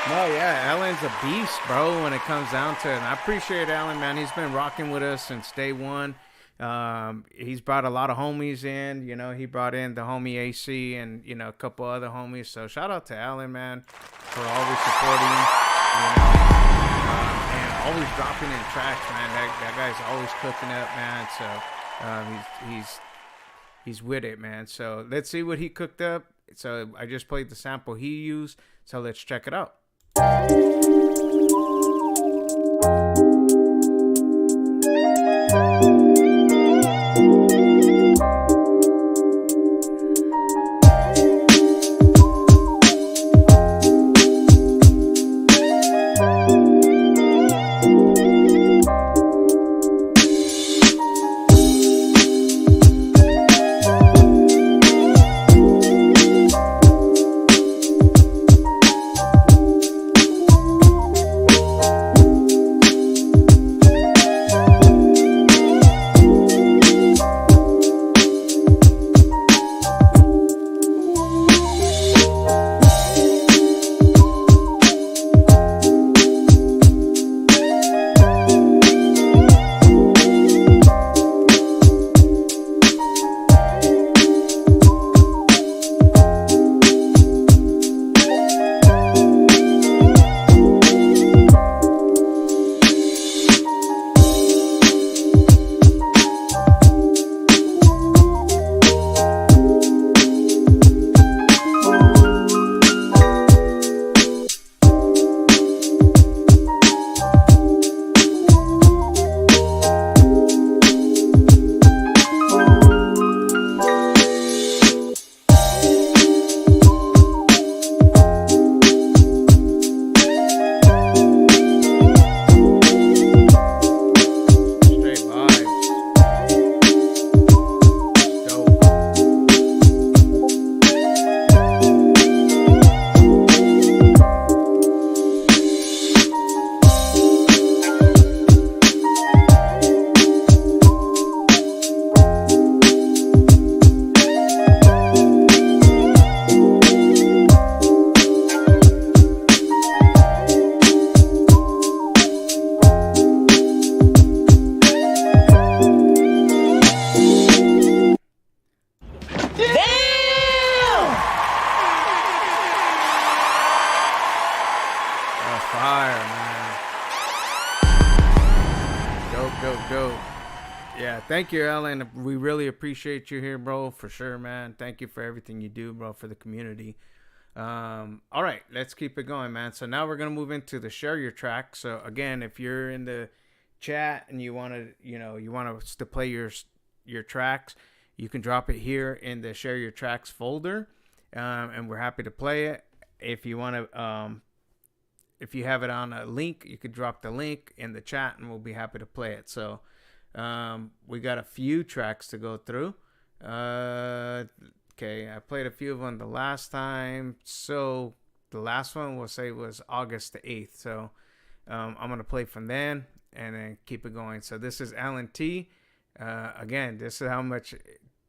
No, yeah, Alan's a beast, bro, when it comes down to it. And I appreciate Alan, man. He's been rocking with us since day one. He's brought a lot of homies in. You know, he brought in the homie AC and, you know, a couple other homies. So shout out to Alan, man, for always supporting, you know, and always dropping in tracks, man. That guy's always cooking up, man. So he's with it, man. So let's see what he cooked up. So I just played the sample he used. So let's check it out. Fire, man. Go. Yeah, thank you, Alan. We really appreciate you here, bro, for sure, man. Thank you for everything you do, bro, for the community. All right, let's keep it going, man. So now we're gonna move into the share your track. So again, if you're in the chat and you want us to play your tracks, you can drop it here in the share your tracks folder, and we're happy to play it. If you want to, if you have it on a link, you could drop the link in the chat, and we'll be happy to play it. So we got a few tracks to go through. Okay, I played a few of them the last time. So the last one we'll say was August the 8th. So I'm going to play from then and then keep it going. So this is Alan T. Again, this is how much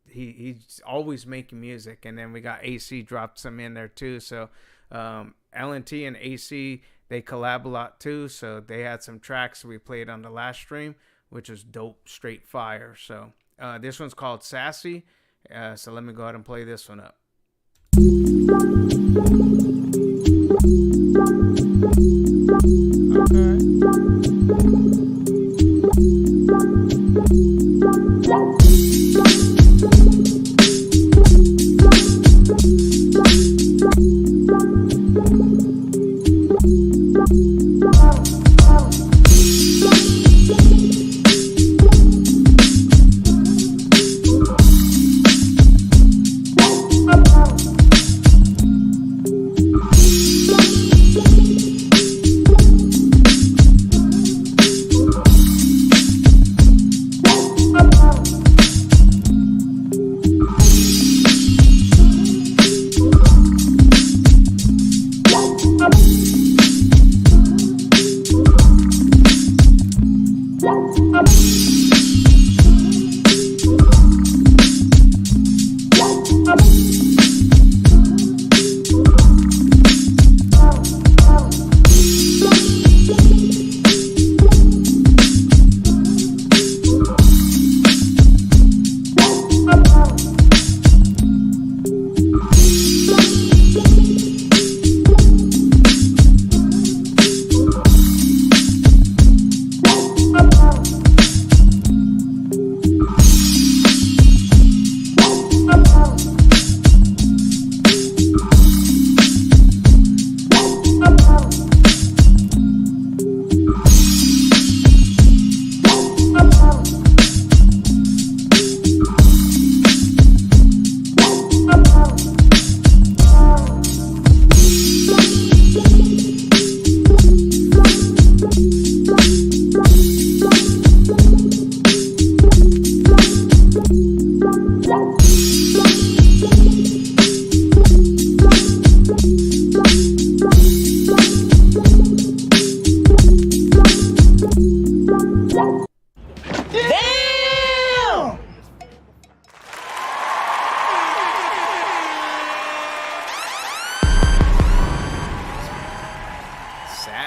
he's always making music. And then we got AC dropped some in there too. So Alan T and AC, they collab a lot too. So they had some tracks we played on the last stream, which is dope, straight fire. So this one's called Sassy. So let me go ahead and play this one up.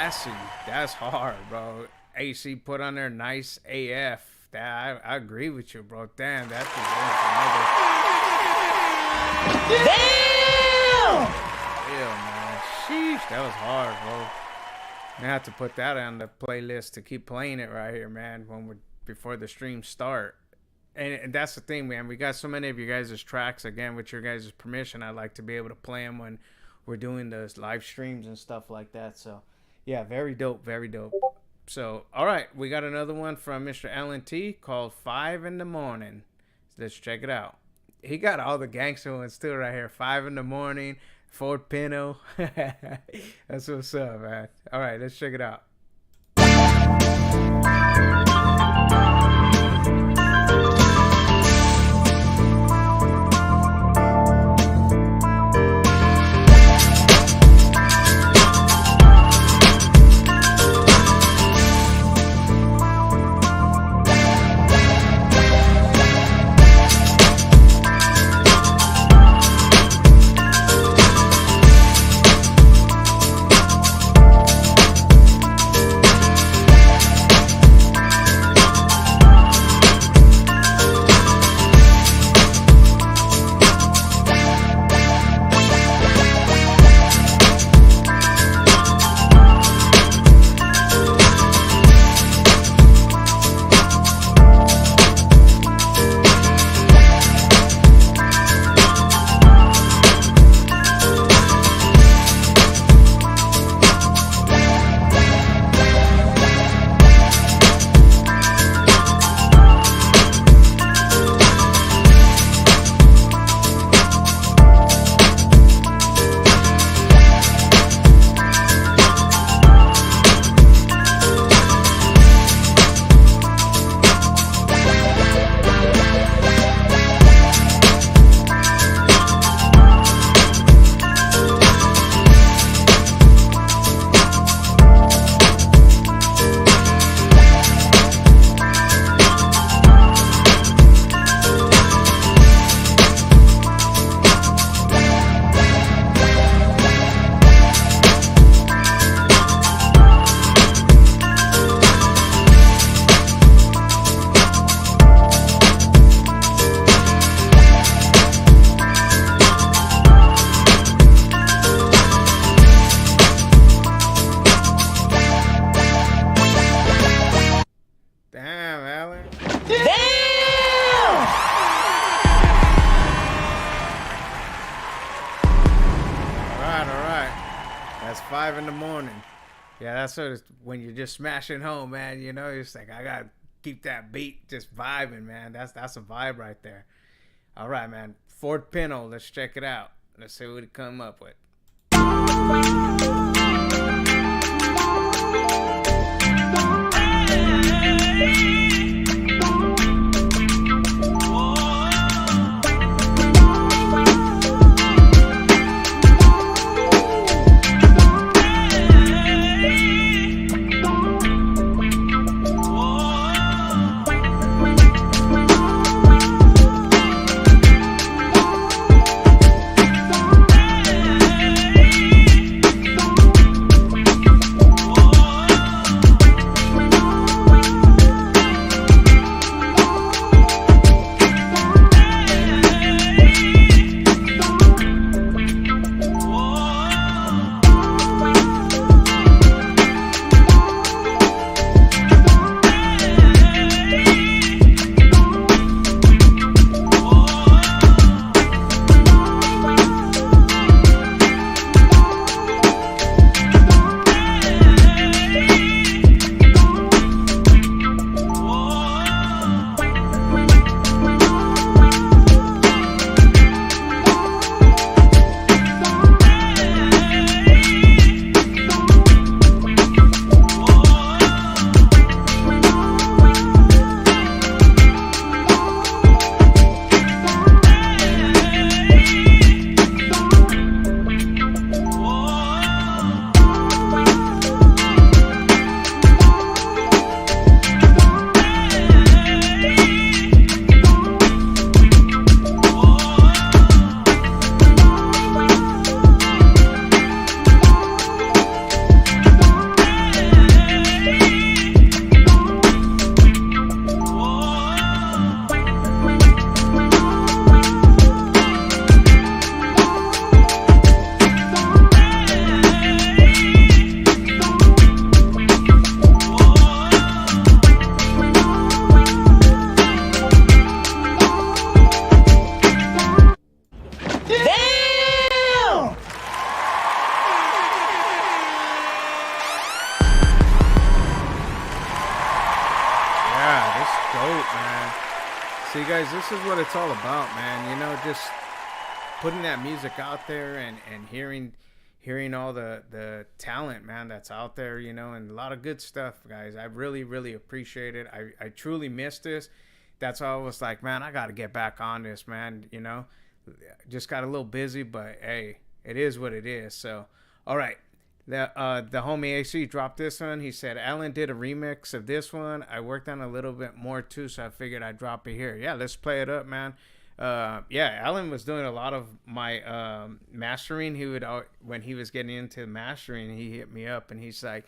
Classy. That's hard, bro. AC put on there, nice AF. That I agree with you, bro. Damn, that deserves another. Damn, man. Sheesh, that was hard, bro. I have to put that on the playlist to keep playing it right here, man. Before the stream start. And that's the thing, man. We got so many of you guys' tracks. Again, with your guys' permission, I'd like to be able to play them when we're doing those live streams and stuff like that. So, yeah, very dope, very dope. So, all right, we got another one from Mr. Alan T called 5 in the Morning. Let's check it out. He got all the gangster ones too right here. 5 in the Morning, Fort Pinto. That's what's up, man. All right, let's check it out. That's 5 in the morning. Yeah, that's sort of when you're just smashing home, man. You know, it's like I gotta keep that beat just vibing, man. That's a vibe right there. All right, man. Fort Pinto, let's check it out. Let's see what we come up with. dope, man. See, guys, this is what it's all about, man. You know, just putting that music out there and hearing all the talent, man, that's out there, you know, and a lot of good stuff, guys. I really appreciate it. I truly missed this. That's why I was like, man, I got to get back on this, man. You know, just got a little busy, but hey, it is what it is. So, all right. The homie AC dropped this one. He said, Alan did a remix of this one. I worked on a little bit more too, so I figured I'd drop it here. Yeah, let's play it up, man. Yeah, Alan was doing a lot of my mastering. He would, when he was getting into mastering, he hit me up and he's like,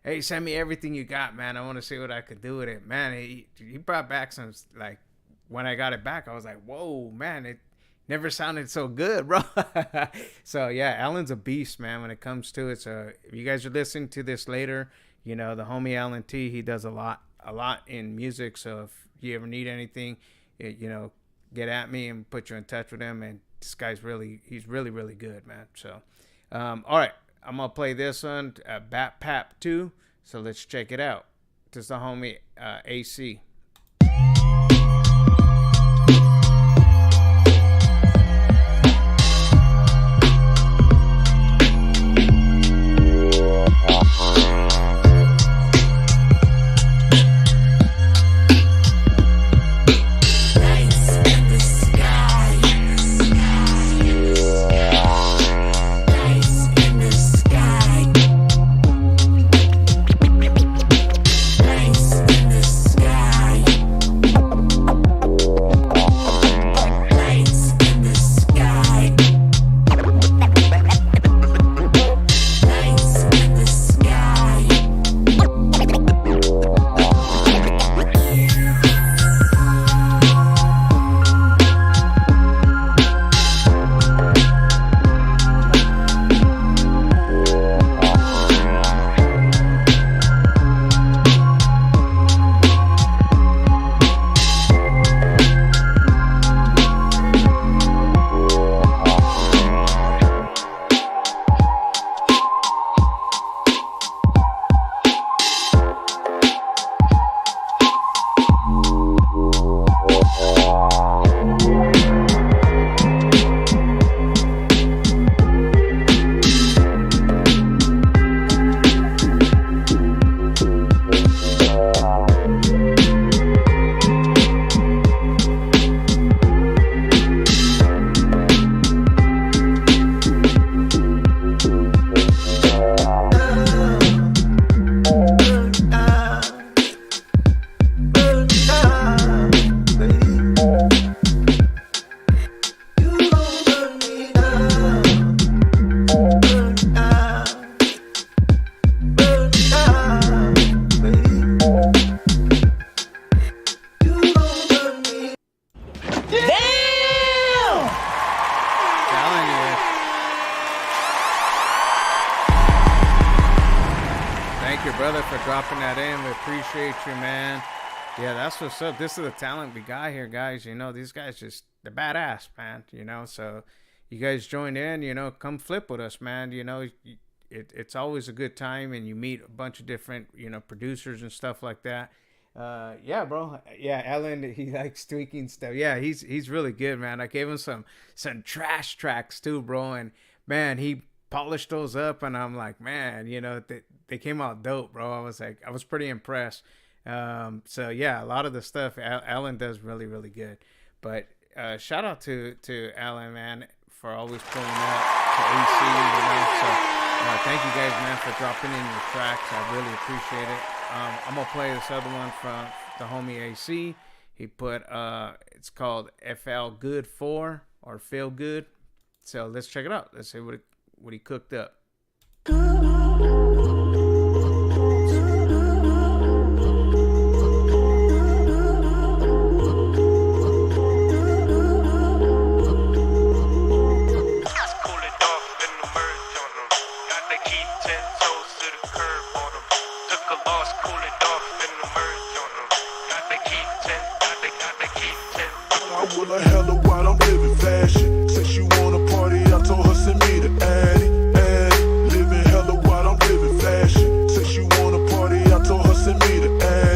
hey, send me everything you got, man. I want to see what I could do with it. Man, he brought back some, like, when I got it back, I was like, whoa, man, it never sounded so good, bro. So, yeah, Alan's a beast, man, when it comes to it. So, if you guys are listening to this later, you know, the homie Alan T, he does a lot in music. So, if you ever need anything, you know, get at me and put you in touch with him. And this guy's he's really good, man. So, all right. I'm going to play this one, Bat Pap 2. So let's check it out. This is the homie AC. Brother, for dropping that in. We appreciate you, man. Yeah, that's what's up. This is the talent we got here, guys. You know, these guys they're badass, man. You know, so you guys join in, you know, come flip with us, man. You know, it's always a good time, and you meet a bunch of different, you know, producers and stuff like that. Yeah, bro. Yeah, Alan, he likes tweaking stuff. Yeah, he's really good, man. I gave him some trash tracks too, bro, and man, he polished those up, and I'm like, man, you know, they came out dope, bro. I was pretty impressed. So yeah, a lot of the stuff Alan does really good. But shout out to Alan, man, for always pulling up to AC, you know. So thank you guys, man, for dropping in your tracks. I really appreciate it. I'm gonna play this other one from the homie AC. He put it's called FL Good 4 or Feel Good. So let's check it out. Let's see what he cooked up. Well, a hell of while I'm living fashion. Said she wanna party, I told her send me the addy. Living hella while I'm living fashion. Said she wanna party, I told her send me the addy.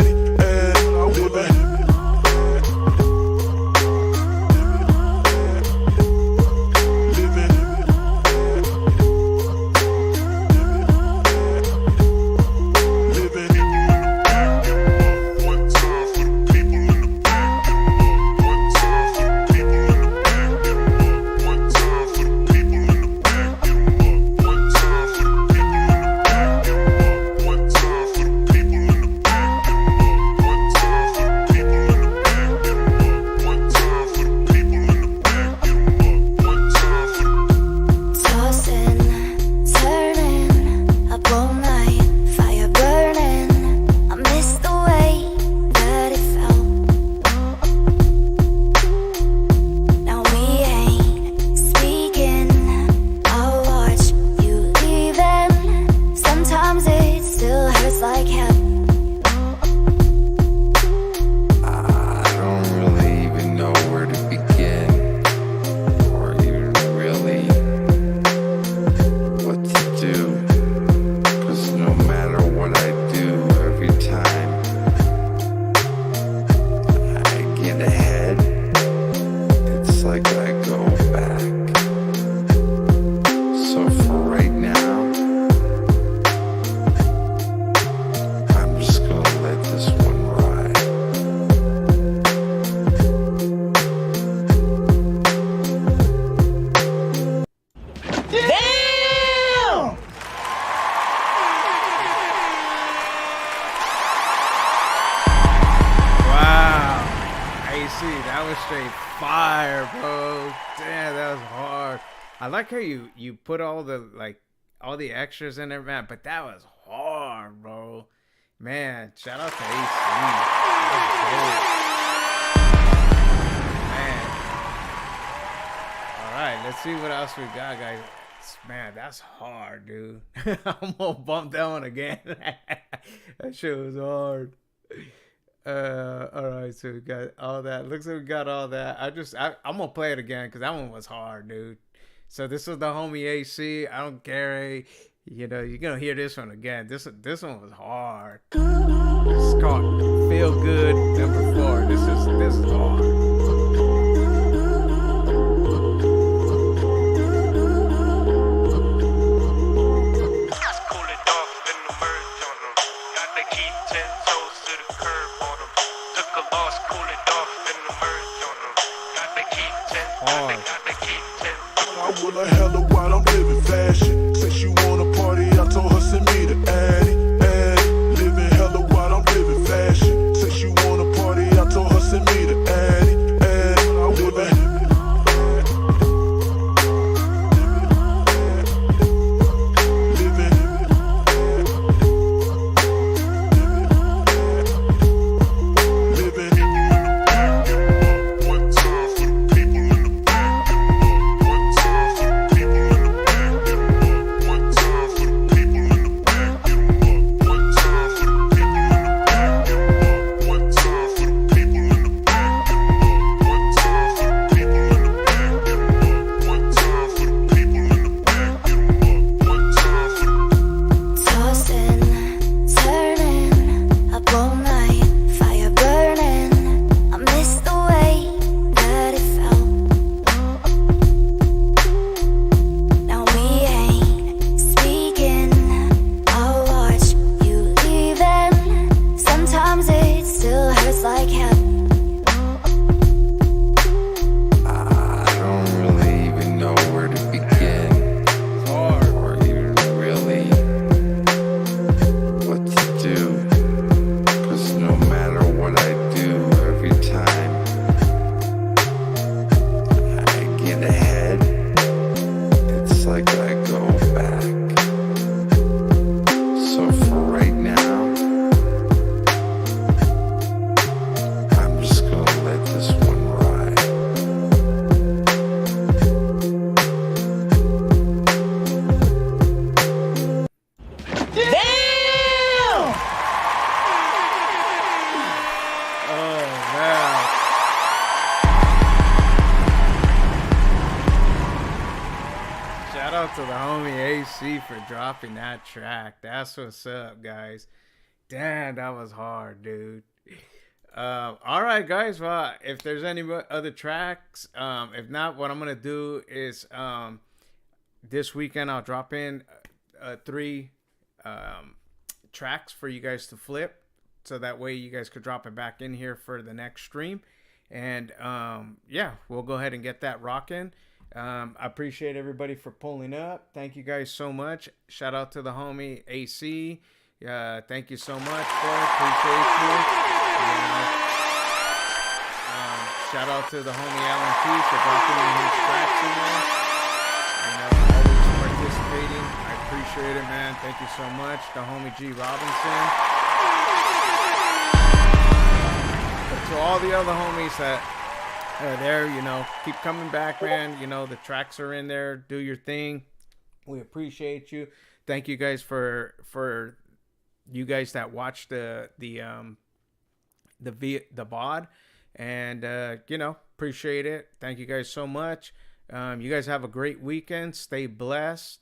AC. That was straight fire, bro. Damn, that was hard. I like how you put all the extras in there, man. But that was hard, bro. Man, shout out to AC. Man. All right, let's see what else we got, guys. Man, that's hard, dude. I'm gonna bump that one again. That shit was hard. All right, so we got all that. Looks like we got all that. I'm gonna play it again because that one was hard, dude. So this was the homie AC. I don't care. You know, you're gonna hear this one again. This one was hard. It's called Feel Good #4. This is hard. I want a hella while I'm living fashion. Said she wanna party, I told her send me the addy. Living hella while I'm living fashion. Said she wanna party, I told her send me the addy. I living. To the homie AC for dropping that track. That's what's up, guys. Damn, that was hard, dude. All right, guys. Well, if there's any other tracks, if not, what I'm gonna do is this weekend I'll drop in 3 tracks for you guys to flip, so that way you guys could drop it back in here for the next stream. And yeah, we'll go ahead and get that rocking. I appreciate everybody for pulling up. Thank you guys so much. Shout out to the homie AC. Thank you so much, bro. Appreciate you. Shout out to the homie Alan T for dropping in his tracks in there. Always participating. I appreciate it, man. Thank you so much. The homie G Robinson. But to all the other homies that there, keep coming back, man. The tracks are in there. Do your thing. We appreciate you. Thank you guys for you guys that watched the VOD, and appreciate it. Thank you guys so much. You guys have a great weekend. Stay blessed.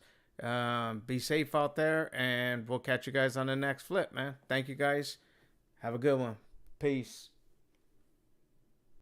Be safe out there, and we'll catch you guys on the next flip, man. Thank you guys. Have a good one. Peace.